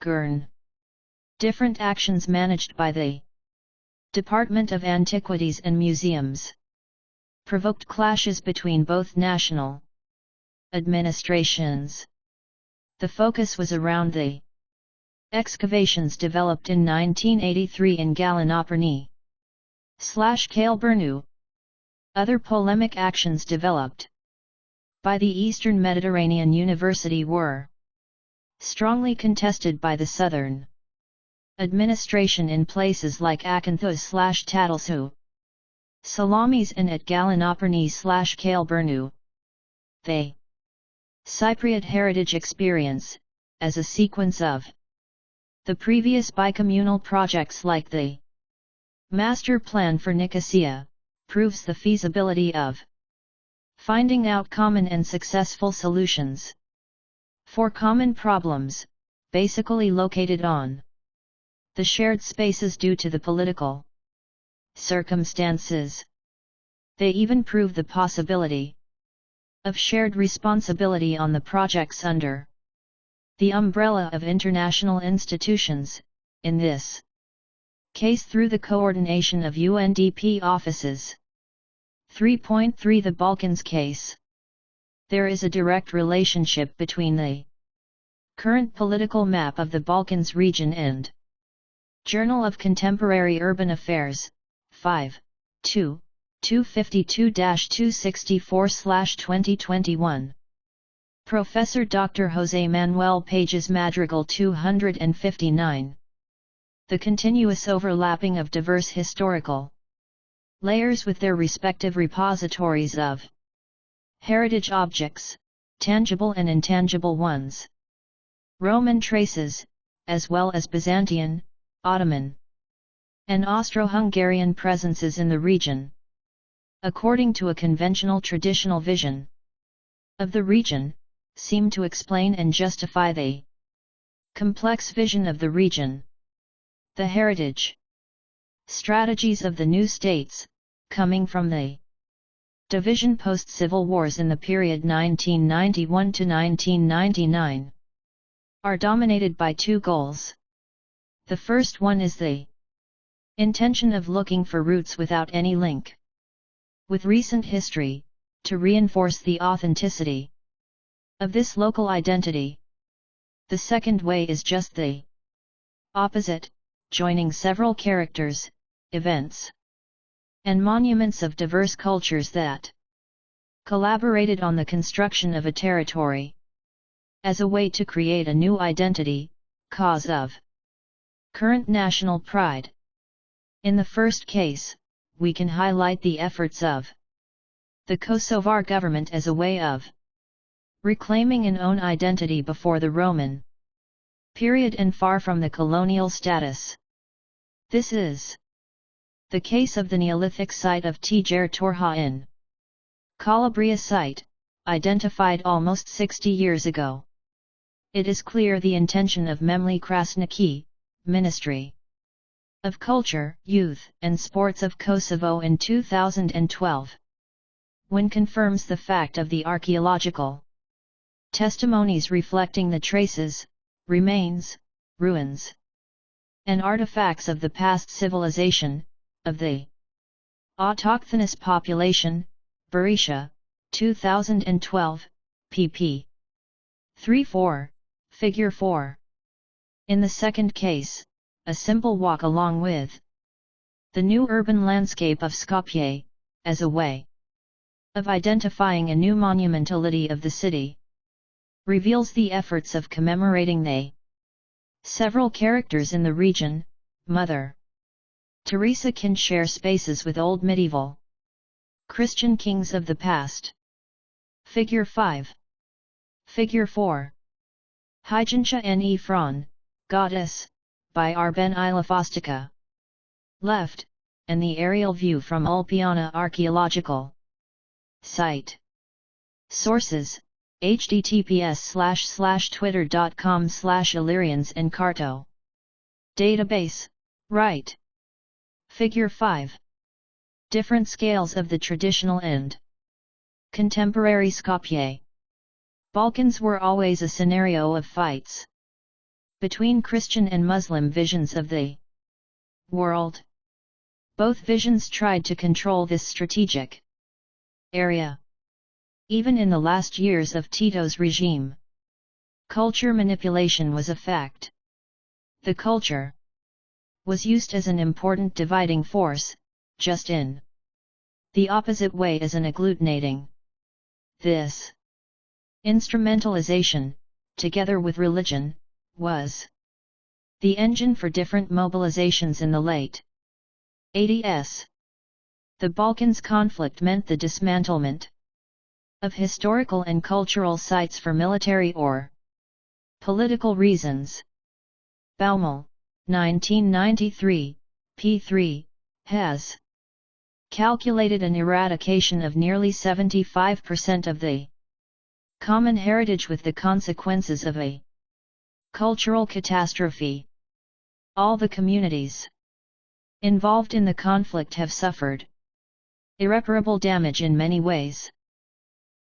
Gurn. Different actions managed by the Department of Antiquities and Museums provoked clashes between both national Administrations. The focus was around the excavations developed in 1983 in Galanoperni/Kaleburnu. Other polemic actions developed by the Eastern Mediterranean University were strongly contested by the Southern administration in places like Akanthus/Tatalsu, Salamis, and at Galanoperni/Kaleburnu. The Cypriot heritage experience, as a sequence of the previous bicommunal projects like the Master Plan for Nicosia, proves the feasibility of finding out common and successful solutions for common problems, basically located on the shared spaces due to the political circumstances. They even prove the possibility of shared responsibility on the projects under the umbrella of international institutions, in this case through the coordination of UNDP offices. 3.3 The Balkans case. There is a direct relationship between the current political map of the Balkans region and Journal of Contemporary Urban Affairs, 5, 2, 252-264/2021. Professor Dr. José Manuel Pagés, Madrigal 259. The continuous overlapping of diverse historical layers with their respective repositories of heritage objects, tangible and intangible ones. Roman traces, as well as Byzantine, Ottoman, and Austro-Hungarian presences in the region. According to a conventional traditional vision of the region, seem to explain and justify the complex vision of the region. The heritage strategies of the new states, coming from the division post-civil wars in the period 1991 to 1999, are dominated by two goals. The first one is the intention of looking for roots without any link with recent history, to reinforce the authenticity of this local identity. The second way is just the opposite, joining several characters, events, and monuments of diverse cultures that collaborated on the construction of a territory as a way to create a new identity, cause of current national pride. In the first case, we can highlight the efforts of the Kosovar government as a way of reclaiming an own identity before the Roman period and far from the colonial status. This is the case of the Neolithic site of Tijer Torha in Calabria site, identified almost 60 years ago. It is clear the intention of Memli Krasniki, Ministry of Culture, Youth and Sports of Kosovo in 2012, when confirms the fact of the archaeological testimonies reflecting the traces, remains, ruins, and artifacts of the past civilization, of the autochthonous population, Berisha, 2012, pp. 3-4, figure 4. In the second case, a simple walk along with the new urban landscape of Skopje, as a way of identifying a new monumentality of the city, reveals the efforts of commemorating the several characters in the region. Mother Teresa can share spaces with old medieval Christian kings of the past. Figure 5. Figure 4. Hygientia en Ephron, Goddess, by Arben Ilafostica. Left, and the aerial view from Ulpiana Archaeological Site. Sources: https://twitter.com/Illyrians-Encarto. Database, right. Figure 5. Different scales of the traditional and contemporary Skopje. Balkans were always a scenario of fights between Christian and Muslim visions of the world. Both visions tried to control this strategic area. Even in the last years of Tito's regime, culture manipulation was a fact. The culture was used as an important dividing force, just in the opposite way as an agglutinating. This instrumentalization, together with religion, was the engine for different mobilizations in the late 80s. The Balkans conflict meant the dismantlement of historical and cultural sites for military or political reasons. Baumel, 1993, p. 3, has calculated an eradication of nearly 75% of the common heritage with the consequences of a cultural catastrophe. All the communities involved in the conflict have suffered irreparable damage in many ways.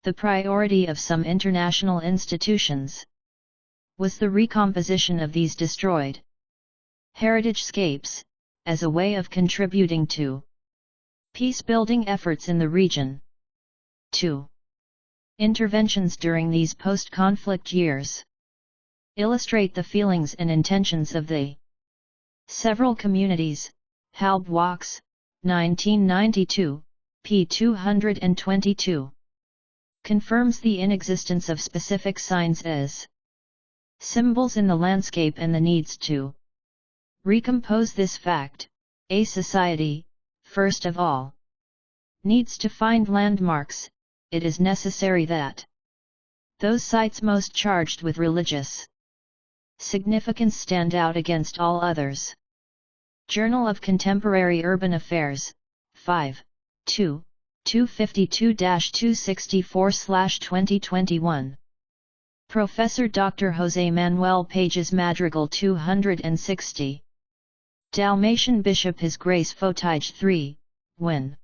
The priority of some international institutions was the recomposition of these destroyed heritage-scapes, as a way of contributing to peace-building efforts in the region. 2. Interventions during these post-conflict years illustrate the feelings and intentions of the several communities. Halb Walks, 1992, p. 222. Confirms the inexistence of specific signs as symbols in the landscape and the needs to recompose this fact. A society, first of all, needs to find landmarks. It is necessary that those sites most charged with religious significance stand out against all others. Journal of Contemporary Urban Affairs, 5, 2, 252-264/2021. Professor Dr. José Manuel Pagés, Madrigal 260. Dalmatian Bishop His Grace Fotige 3, when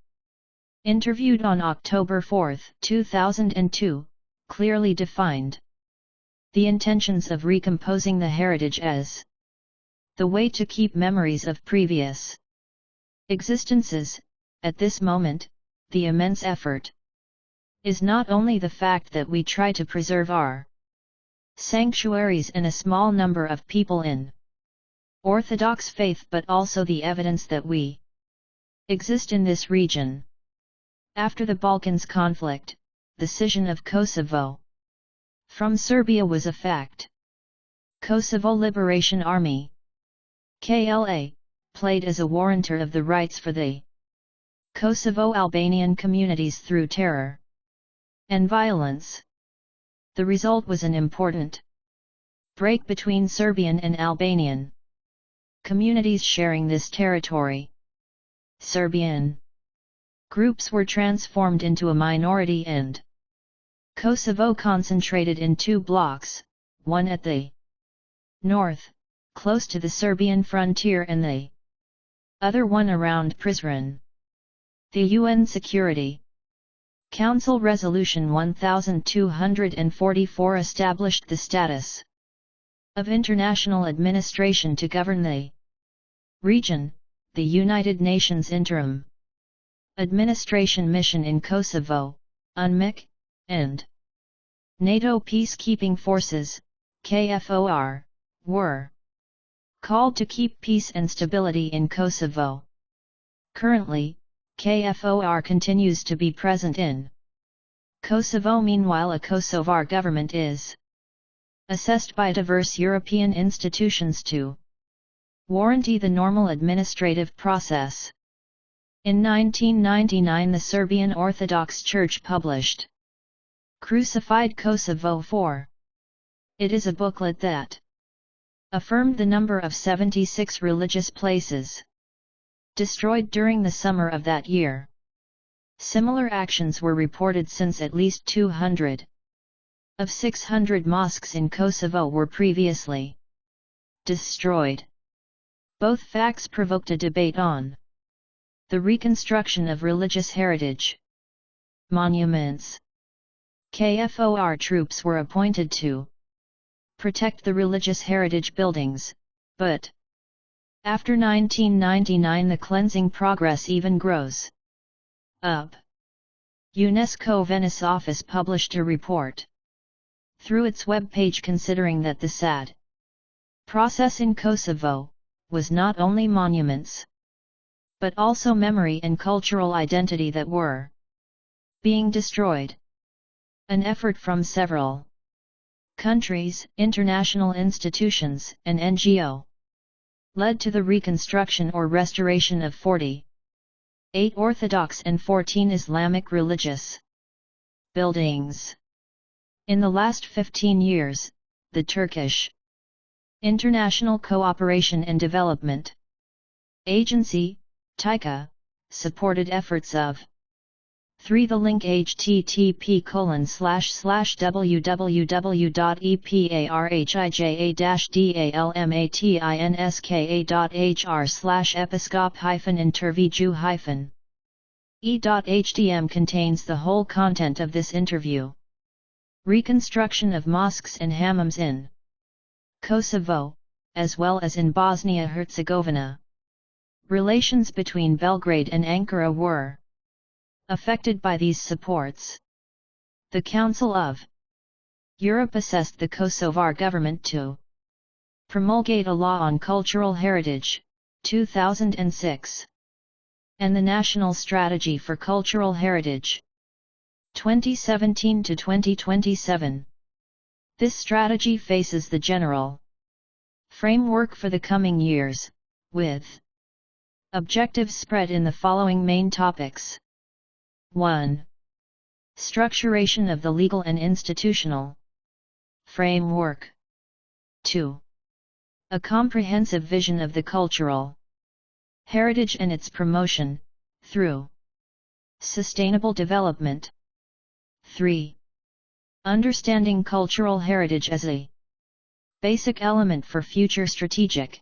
interviewed on October 4, 2002, clearly defined the intentions of recomposing the heritage as the way to keep memories of previous existences. At this moment, the immense effort is not only the fact that we try to preserve our sanctuaries and a small number of people in Orthodox faith, but also the evidence that we exist in this region. After the Balkans conflict, the scission of Kosovo from Serbia was a fact. Kosovo Liberation Army (KLA) played as a warrantor of the rights for the Kosovo Albanian communities through terror and violence. The result was an important break between Serbian and Albanian communities sharing this territory. Serbian groups were transformed into a minority and Kosovo concentrated in two blocks, one at the north, close to the Serbian frontier, and the other one around Prizren. The UN Security Council Resolution 1244 established the status of international administration to govern the region. The United Nations Interim Administration Mission in Kosovo, UNMIK, and NATO Peacekeeping Forces, KFOR, were called to keep peace and stability in Kosovo. Currently, KFOR continues to be present in Kosovo. Meanwhile, a Kosovar government is assessed by diverse European institutions to warranty the normal administrative process. In 1999, the Serbian Orthodox Church published Crucified Kosovo 4. It is a booklet that affirmed the number of 76 religious places destroyed during the summer of that year. Similar actions were reported since at least 200 of 600 mosques in Kosovo were previously destroyed. Both facts provoked a debate on the reconstruction of religious heritage monuments. KFOR troops were appointed to protect the religious heritage buildings, but after 1999 the cleansing progress even grows up. UNESCO Venice office published a report through its web page considering that the sad process in Kosovo was not only monuments, but also memory and cultural identity that were being destroyed. An effort from several countries, international institutions, and NGO led to the reconstruction or restoration of 48 Orthodox and 14 Islamic religious buildings. In the last 15 years, the Turkish International Cooperation and Development Agency, TICA, supported efforts of 3. The link http://www.eparija-dalmatnsk.hr/episcop-interview-e.htm contains the whole content of this interview. Reconstruction of mosques and hammams in Kosovo, as well as in Bosnia-Herzegovina. Relations between Belgrade and Ankara were affected by these supports. The Council of Europe assessed the Kosovar government to promulgate a law on cultural heritage, 2006, and the National Strategy for Cultural Heritage, 2017 to 2027. This strategy faces the general framework for the coming years, with objectives spread in the following main topics. 1. Structuration of the legal and institutional framework. 2. A comprehensive vision of the cultural heritage and its promotion, through sustainable development. 3. Understanding cultural heritage as a basic element for future strategic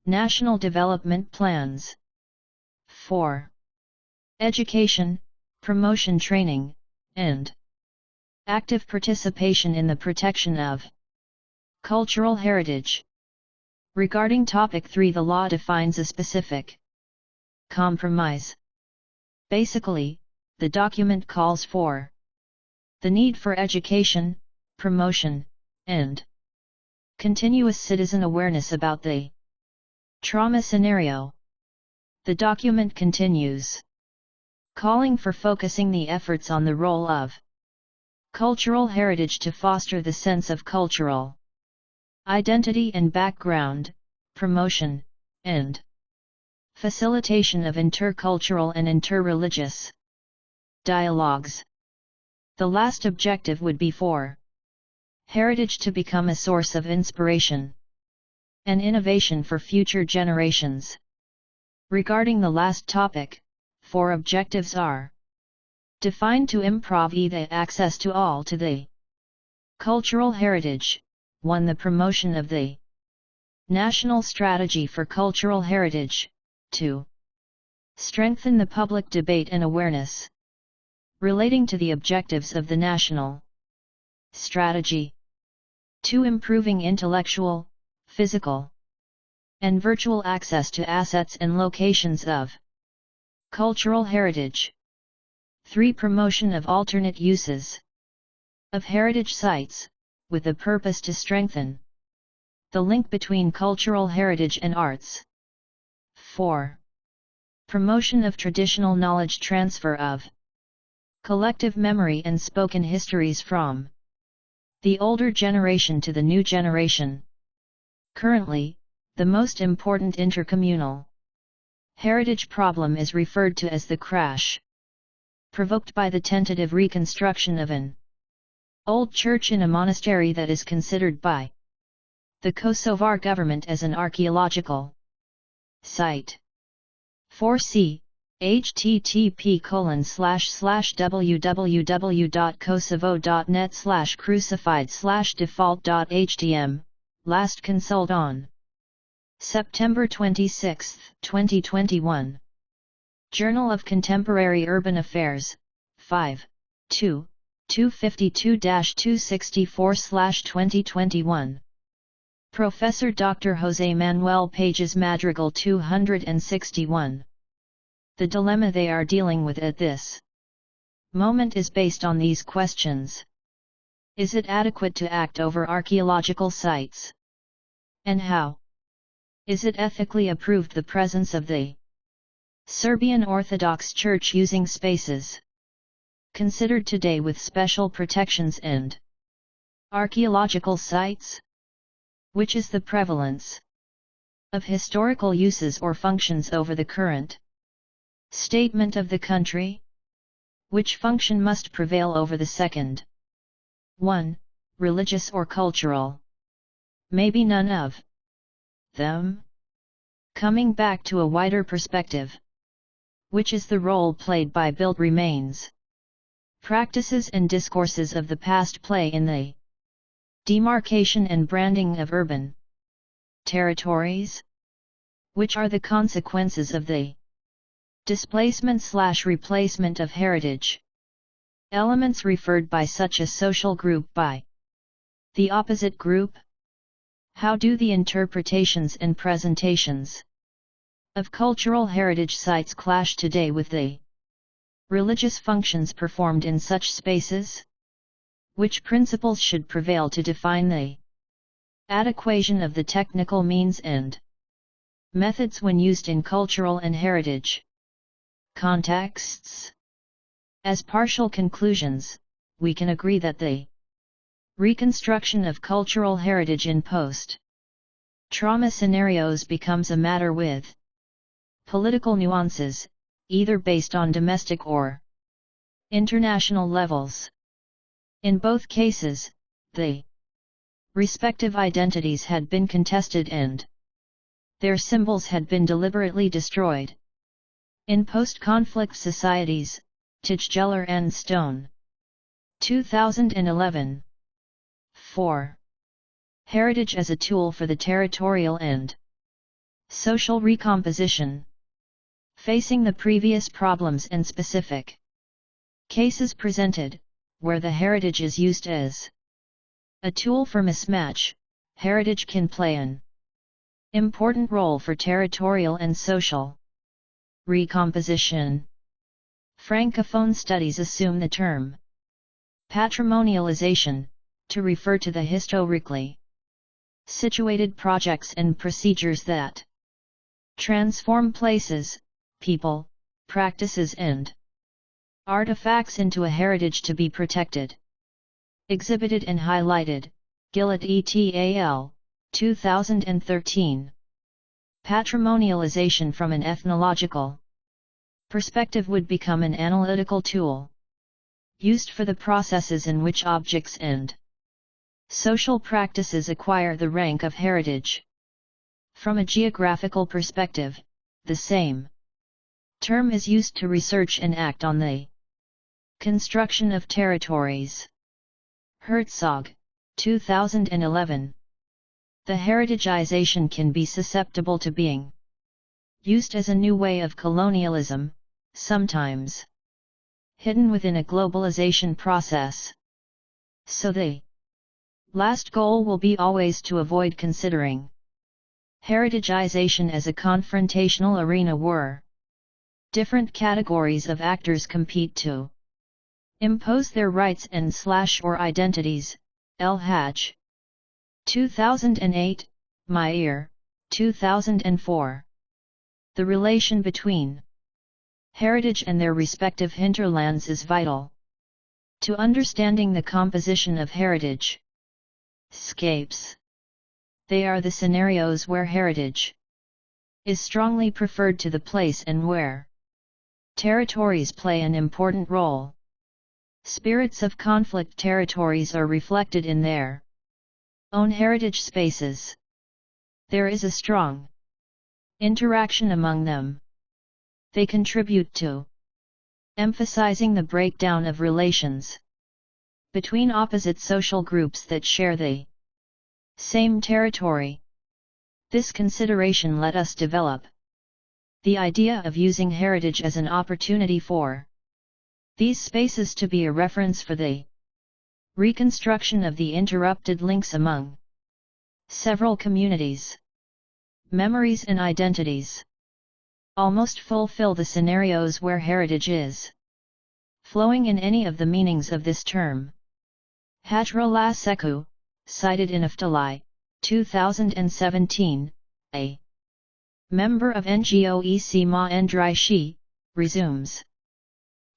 national development plans. 4. Education, promotion training, and active participation in the protection of cultural heritage. Regarding topic 3, the law defines a specific compromise. Basically, the document calls for the need for education, promotion, and continuous citizen awareness about the trauma scenario. The document continues calling for focusing the efforts on the role of cultural heritage to foster the sense of cultural identity and background, promotion, and facilitation of intercultural and interreligious dialogues. The last objective would be for heritage to become a source of inspiration and innovation for future generations. Regarding the last topic, 4 objectives are defined to improve the access to all to the cultural heritage. 1. The promotion of the national strategy for cultural heritage. 2. Strengthen the public debate and awareness relating to the objectives of the national strategy. 2. Improving intellectual, physical, and virtual access to assets and locations of cultural heritage. 3. Promotion of alternate uses of heritage sites, with the purpose to strengthen the link between cultural heritage and arts. 4. Promotion of traditional knowledge transfer of collective memory and spoken histories from the older generation to the new generation. Currently, the most important intercommunal heritage problem is referred to as the crash provoked by the tentative reconstruction of an old church in a monastery that is considered by the Kosovar government as an archaeological site. 4c. http://www.kosovo.net/crucified/default.htm, last consult on September 26, 2021. Journal of Contemporary Urban Affairs, 5, 2, 252-264/2021. Professor Dr. José Manuel Pagés Madrigal 261. The dilemma they are dealing with at this moment is based on these questions. Is it adequate to act over archaeological sites? And how? Is it ethically approved the presence of the Serbian Orthodox Church using spaces considered today with special protections and archaeological sites? Which is the prevalence of historical uses or functions over the current statement of the country? Which function must prevail over the second? 1. Religious or cultural? Maybe none of them. Coming back to a wider perspective, which is the role played by built remains? Practices and discourses of the past play in the demarcation and branding of urban territories? Which are the consequences of the displacement/replacement of heritage elements referred by such a social group by the opposite group? How do the interpretations and presentations of cultural heritage sites clash today with the religious functions performed in such spaces? Which principles should prevail to define the adequation of the technical means and methods when used in cultural and heritage contexts? As partial conclusions, we can agree that the reconstruction of cultural heritage in post-trauma scenarios becomes a matter with political nuances, either based on domestic or international levels. In both cases, the respective identities had been contested and their symbols had been deliberately destroyed. In post-conflict societies, Tijgeler and Stone. 2011. 4. Heritage as a tool for the territorial and social recomposition. Facing the previous problems and specific cases presented, where the heritage is used as a tool for mismatch, heritage can play an important role for territorial and social recomposition. Francophone studies assume the term patrimonialization to refer to the historically situated projects and procedures that transform places, people, practices and artifacts into a heritage to be protected, exhibited and highlighted. Gillett et al., 2013. Patrimonialization from an ethnological perspective would become an analytical tool used for the processes in which objects and social practices acquire the rank of heritage. From a geographical perspective, the same term is used to research and act on the construction of territories. Herzog, 2011. The heritagization can be susceptible to being used as a new way of colonialism, sometimes hidden within a globalization process. So the last goal will be always to avoid considering heritagization as a confrontational arena where different categories of actors compete to impose their rights and/or identities. El Hajj, 2008, Meyer, 2004. The relation between heritage and their respective hinterlands is vital to understanding the composition of heritage scapes. They are the scenarios where heritage is strongly preferred to the place and where territories play an important role. Spirits of conflict territories are reflected in their own heritage spaces. There is a strong interaction among them. They contribute to emphasizing the breakdown of relations between opposite social groups that share the same territory. This consideration let us develop the idea of using heritage as an opportunity for these spaces to be a reference for the reconstruction of the interrupted links among several communities. Memories and identities almost fulfill the scenarios where heritage is flowing in any of the meanings of this term. Hatrala Seku, cited in Aftali, 2017, a member of NGOEC Ma Ndrai Shi, resumes.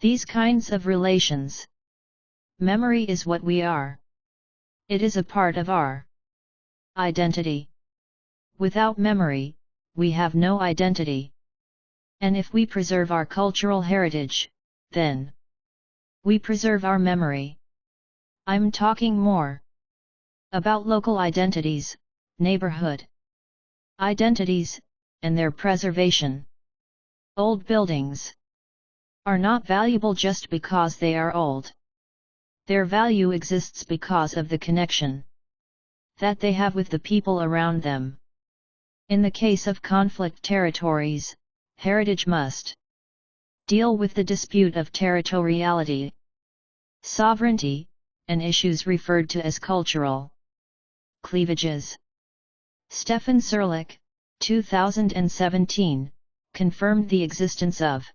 These kinds of relations. Memory is what we are. It is a part of our identity. Without memory, we have no identity. And if we preserve our cultural heritage, then we preserve our memory. I'm talking more about local identities, neighborhood identities, and their preservation. Old buildings are not valuable just because they are old. Their value exists because of the connection that they have with the people around them. In the case of conflict territories, heritage must deal with the dispute of territoriality, sovereignty, and issues referred to as cultural cleavages. Stefan Serlich, 2017, confirmed the existence of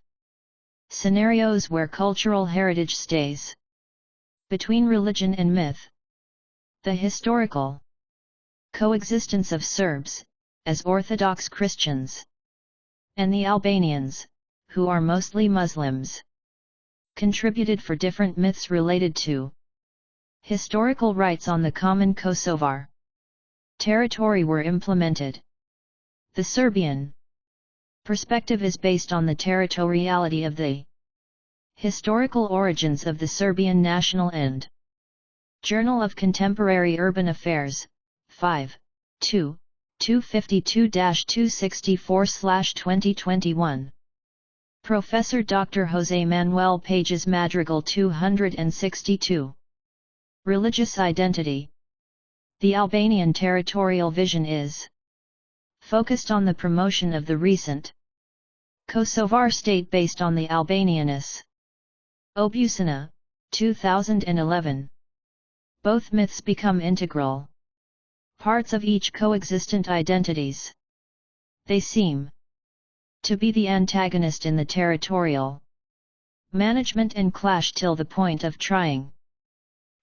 scenarios where cultural heritage stays between religion and myth. The historical coexistence of Serbs, as Orthodox Christians, and the Albanians, who are mostly Muslims, contributed for different myths related to historical rights on the common Kosovar territory were implemented. The Serbian perspective is based on the territoriality of the historical origins of the Serbian national and Journal of Contemporary Urban Affairs, 5, 2, 252-264/2021. Professor Dr. José Manuel Pagés Madrigal 262. Religious identity. The Albanian territorial vision is focused on the promotion of the recent Kosovar state based on the Albanianus Obusena, 2011. Both myths become integral parts of each coexistent identities. They seem to be the antagonist in the territorial management and clash till the point of trying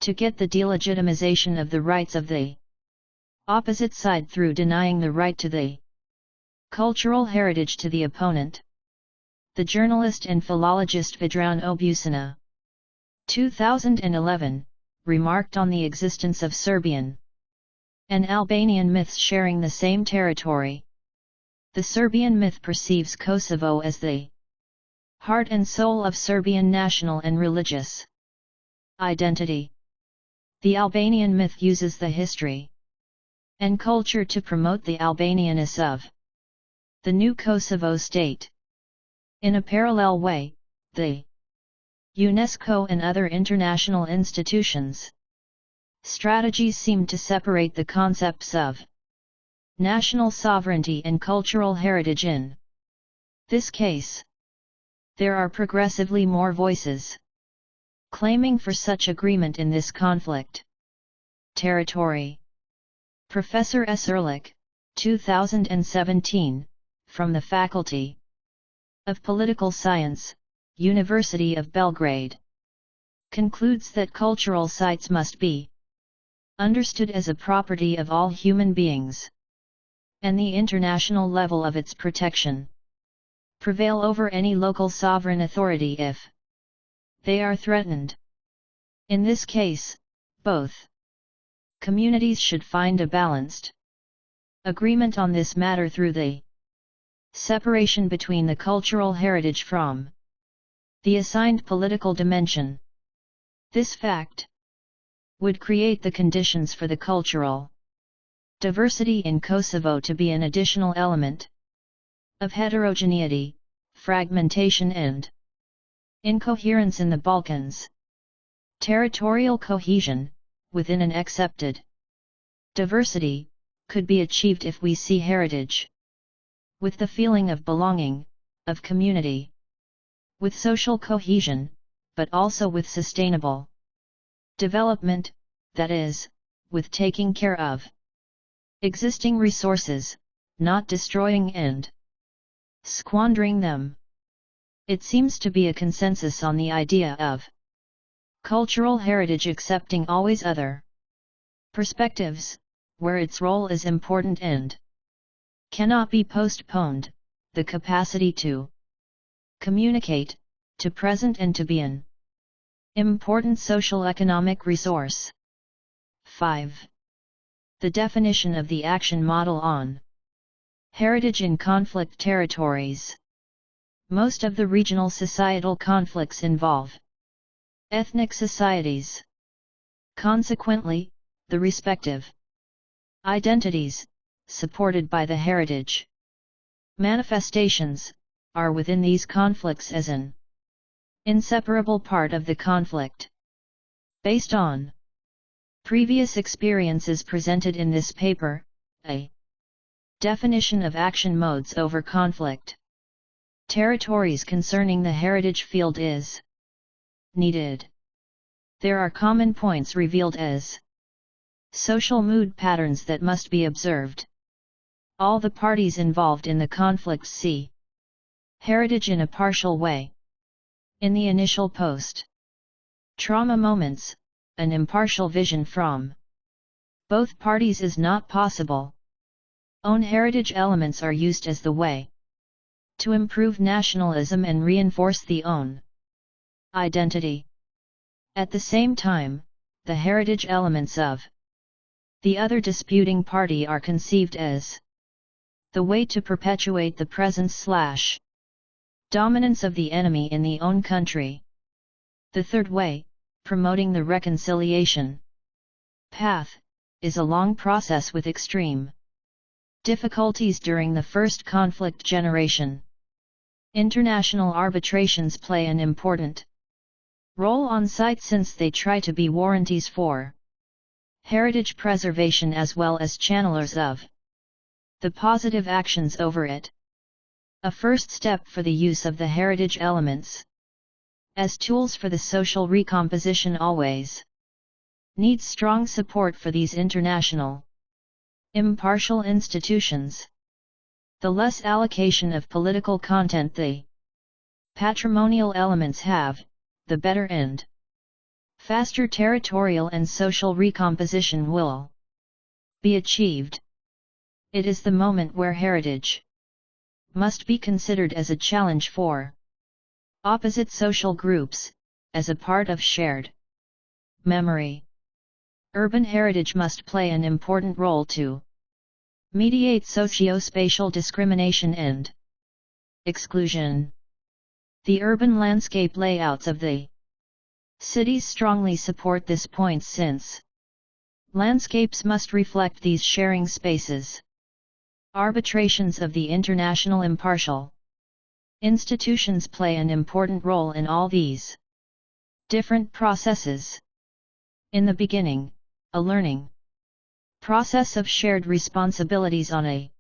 to get the delegitimization of the rights of the opposite side through denying the right to the cultural heritage to the opponent. The journalist and philologist Vedran Obusena, 2011, remarked on the existence of Serbian and Albanian myths sharing the same territory. The Serbian myth perceives Kosovo as the heart and soul of Serbian national and religious identity. The Albanian myth uses the history and culture to promote the Albanianness of the new Kosovo state. In a parallel way, the UNESCO and other international institutions' strategies seem to separate the concepts of national sovereignty and cultural heritage in this case. There are progressively more voices claiming for such agreement in this conflict territory. Professor S. Ehrlich, 2017, from the Faculty of Political Science, University of Belgrade, concludes that cultural sites must be understood as a property of all human beings, and the international level of its protection prevail over any local sovereign authority if they are threatened. In this case, both communities should find a balanced agreement on this matter through the separation between the cultural heritage from the assigned political dimension. This fact would create the conditions for the cultural diversity in Kosovo to be an additional element of heterogeneity, fragmentation and incoherence in the Balkans. Territorial cohesion, within an accepted diversity, could be achieved if we see heritage with the feeling of belonging, of community, with social cohesion, but also with sustainable development, that is, with taking care of existing resources, not destroying and squandering them. It seems to be a consensus on the idea of cultural heritage accepting always other perspectives, where its role is important and cannot be postponed, the capacity to communicate, to present and to be an important social-economic resource. 5. The definition of the action model on heritage in conflict territories. Most of the regional societal conflicts involve ethnic societies. Consequently, the respective identities, supported by the heritage manifestations, are within these conflicts as an inseparable part of the conflict. Based on previous experiences presented in this paper, a definition of action modes over conflict territories concerning the heritage field is needed. There are common points revealed as social mood patterns that must be observed. All the parties involved in the conflict see heritage in a partial way. In the initial post-trauma moments, an impartial vision from both parties is not possible. Own heritage elements are used as the way to improve nationalism and reinforce the own identity. At the same time, the heritage elements of the other disputing party are conceived as the way to perpetuate the presence/dominance of the enemy in the own country. The third way, promoting the reconciliation path, is a long process with extreme difficulties during the first conflict generation. International arbitrations play an important role on site since they try to be warranties for heritage preservation as well as channelers of the positive actions over it. A first step for the use of the heritage elements as tools for the social recomposition always needs strong support for these international impartial institutions. The less allocation of political content the patrimonial elements have, the better and faster territorial and social recomposition will be achieved. It is the moment where heritage must be considered as a challenge for opposite social groups, as a part of shared memory. Urban heritage must play an important role to mediate socio-spatial discrimination and exclusion. The urban landscape layouts of the cities strongly support this point since landscapes must reflect these sharing spaces. Arbitrations of the international impartial institutions play an important role in all these different processes. In the beginning, a learning process of shared responsibilities on a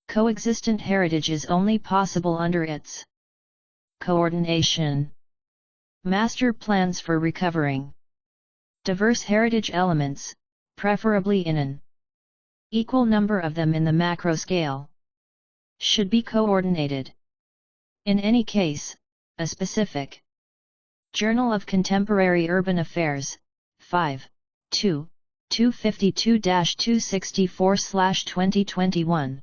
coexistent heritage is only possible under its coordination. Master plans for recovering diverse heritage elements, preferably in an equal number of them in the macro scale, should be coordinated. In any case, a specific Journal of Contemporary Urban Affairs, 5, 2, 252-264/2021.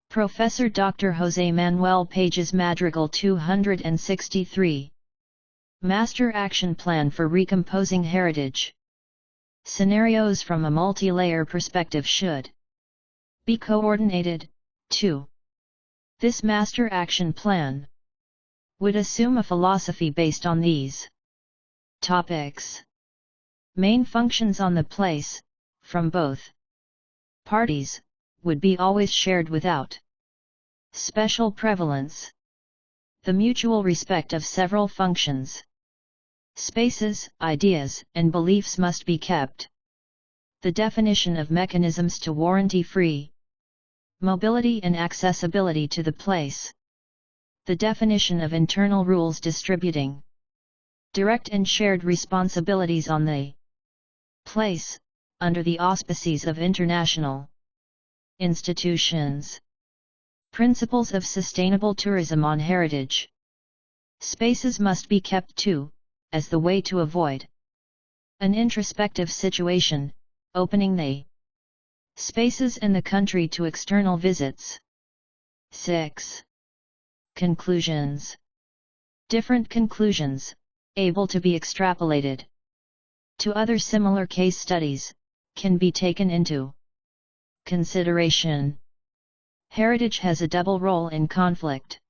Professor Dr. José Manuel Pagés Madrigal 263. Master Action Plan for Recomposing Heritage. Scenarios from a multi-layer perspective should be coordinated, too. This Master Action Plan would assume a philosophy based on these topics. Main functions on the place, from both parties, would be always shared without special prevalence. The mutual respect of several functions, spaces, ideas, and beliefs must be kept. The definition of mechanisms to warranty free mobility and accessibility to the place. The definition of internal rules distributing direct and shared responsibilities on the place, under the auspices of international institutions. Principles of sustainable tourism on heritage. Spaces must be kept too, as the way to avoid an introspective situation, opening the spaces in the country to external visits. 6. Conclusions. Different conclusions, able to be extrapolated to other similar case studies, can be taken into consideration. Heritage has a double role in conflict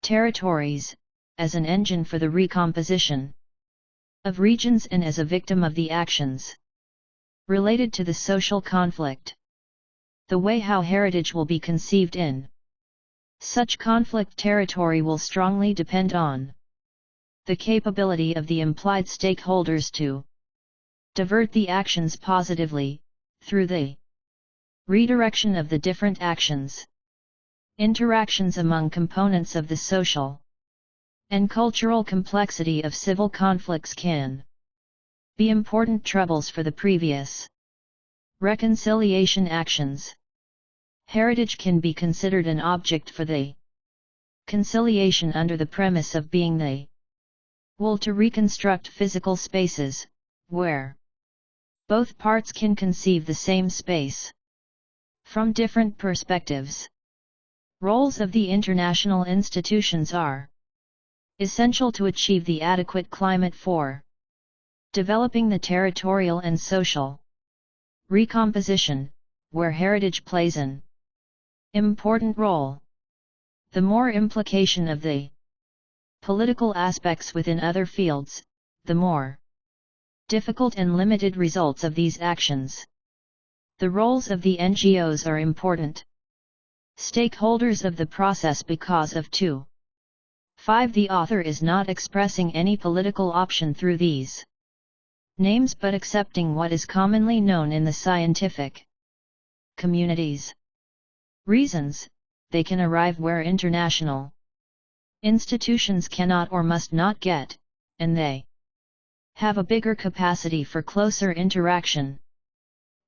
territories, as an engine for the recomposition of regions and as a victim of the actions related to the social conflict. The way how heritage will be conceived in such conflict territory will strongly depend on the capability of the implied stakeholders to divert the actions positively, through the redirection of the different actions. Interactions among components of the social and cultural complexity of civil conflicts can be important troubles for the previous reconciliation actions. Heritage can be considered an object for the conciliation under the premise of being the will to reconstruct physical spaces, where both parts can conceive the same space from different perspectives. Roles of the international institutions are essential to achieve the adequate climate for developing the territorial and social recomposition, where heritage plays an important role. The more implication of the political aspects within other fields, the more difficult and limited results of these actions. The roles of the NGOs are important stakeholders of the process because of 2. 5. The author is not expressing any political option through these names but accepting what is commonly known in the scientific communities. Reasons, they can arrive where international institutions cannot or must not get, and they have a bigger capacity for closer interaction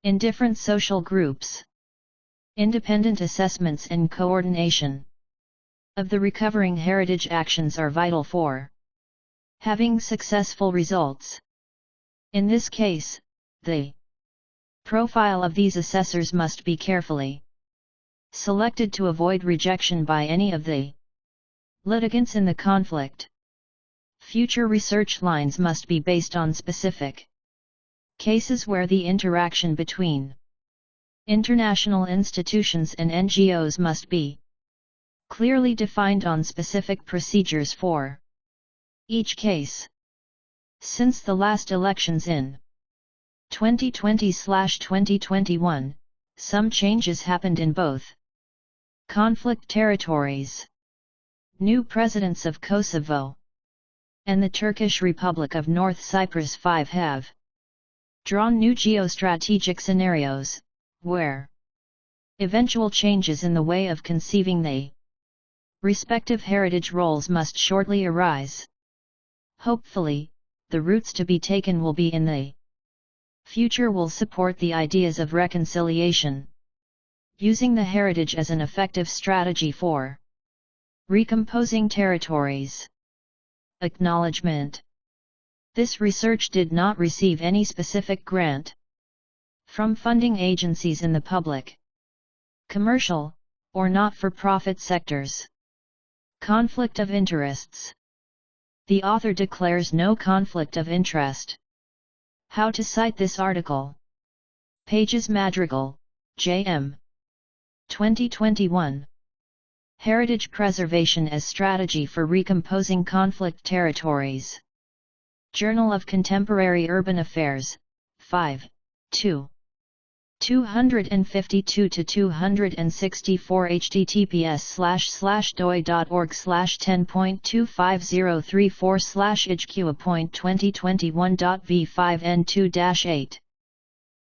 in different social groups. Independent assessments and coordination of the recovering heritage actions are vital for having successful results. In this case, the profile of these assessors must be carefully selected to avoid rejection by any of the litigants in the conflict. Future research lines must be based on specific cases where the interaction between international institutions and NGOs must be clearly defined on specific procedures for each case. Since the last elections in 2020/2021, some changes happened in both conflict territories. New presidents of Kosovo and the Turkish Republic of North Cyprus 5 have drawn new geostrategic scenarios, where eventual changes in the way of conceiving the respective heritage roles must shortly arise. Hopefully, the routes to be taken will be in the future will support the ideas of reconciliation, using the heritage as an effective strategy for recomposing territories. Acknowledgement. This research did not receive any specific grant from funding agencies in the public, commercial, or not-for-profit sectors. Conflict of interests. The author declares no conflict of interest. How to cite this article? Pages Madrigal, J.M. 2021. Heritage Preservation as Strategy for Recomposing Conflict Territories. Journal of Contemporary Urban Affairs, 5, 2. 252-264 https://doi.org/10.25034/IJQA.2021.v5n2-8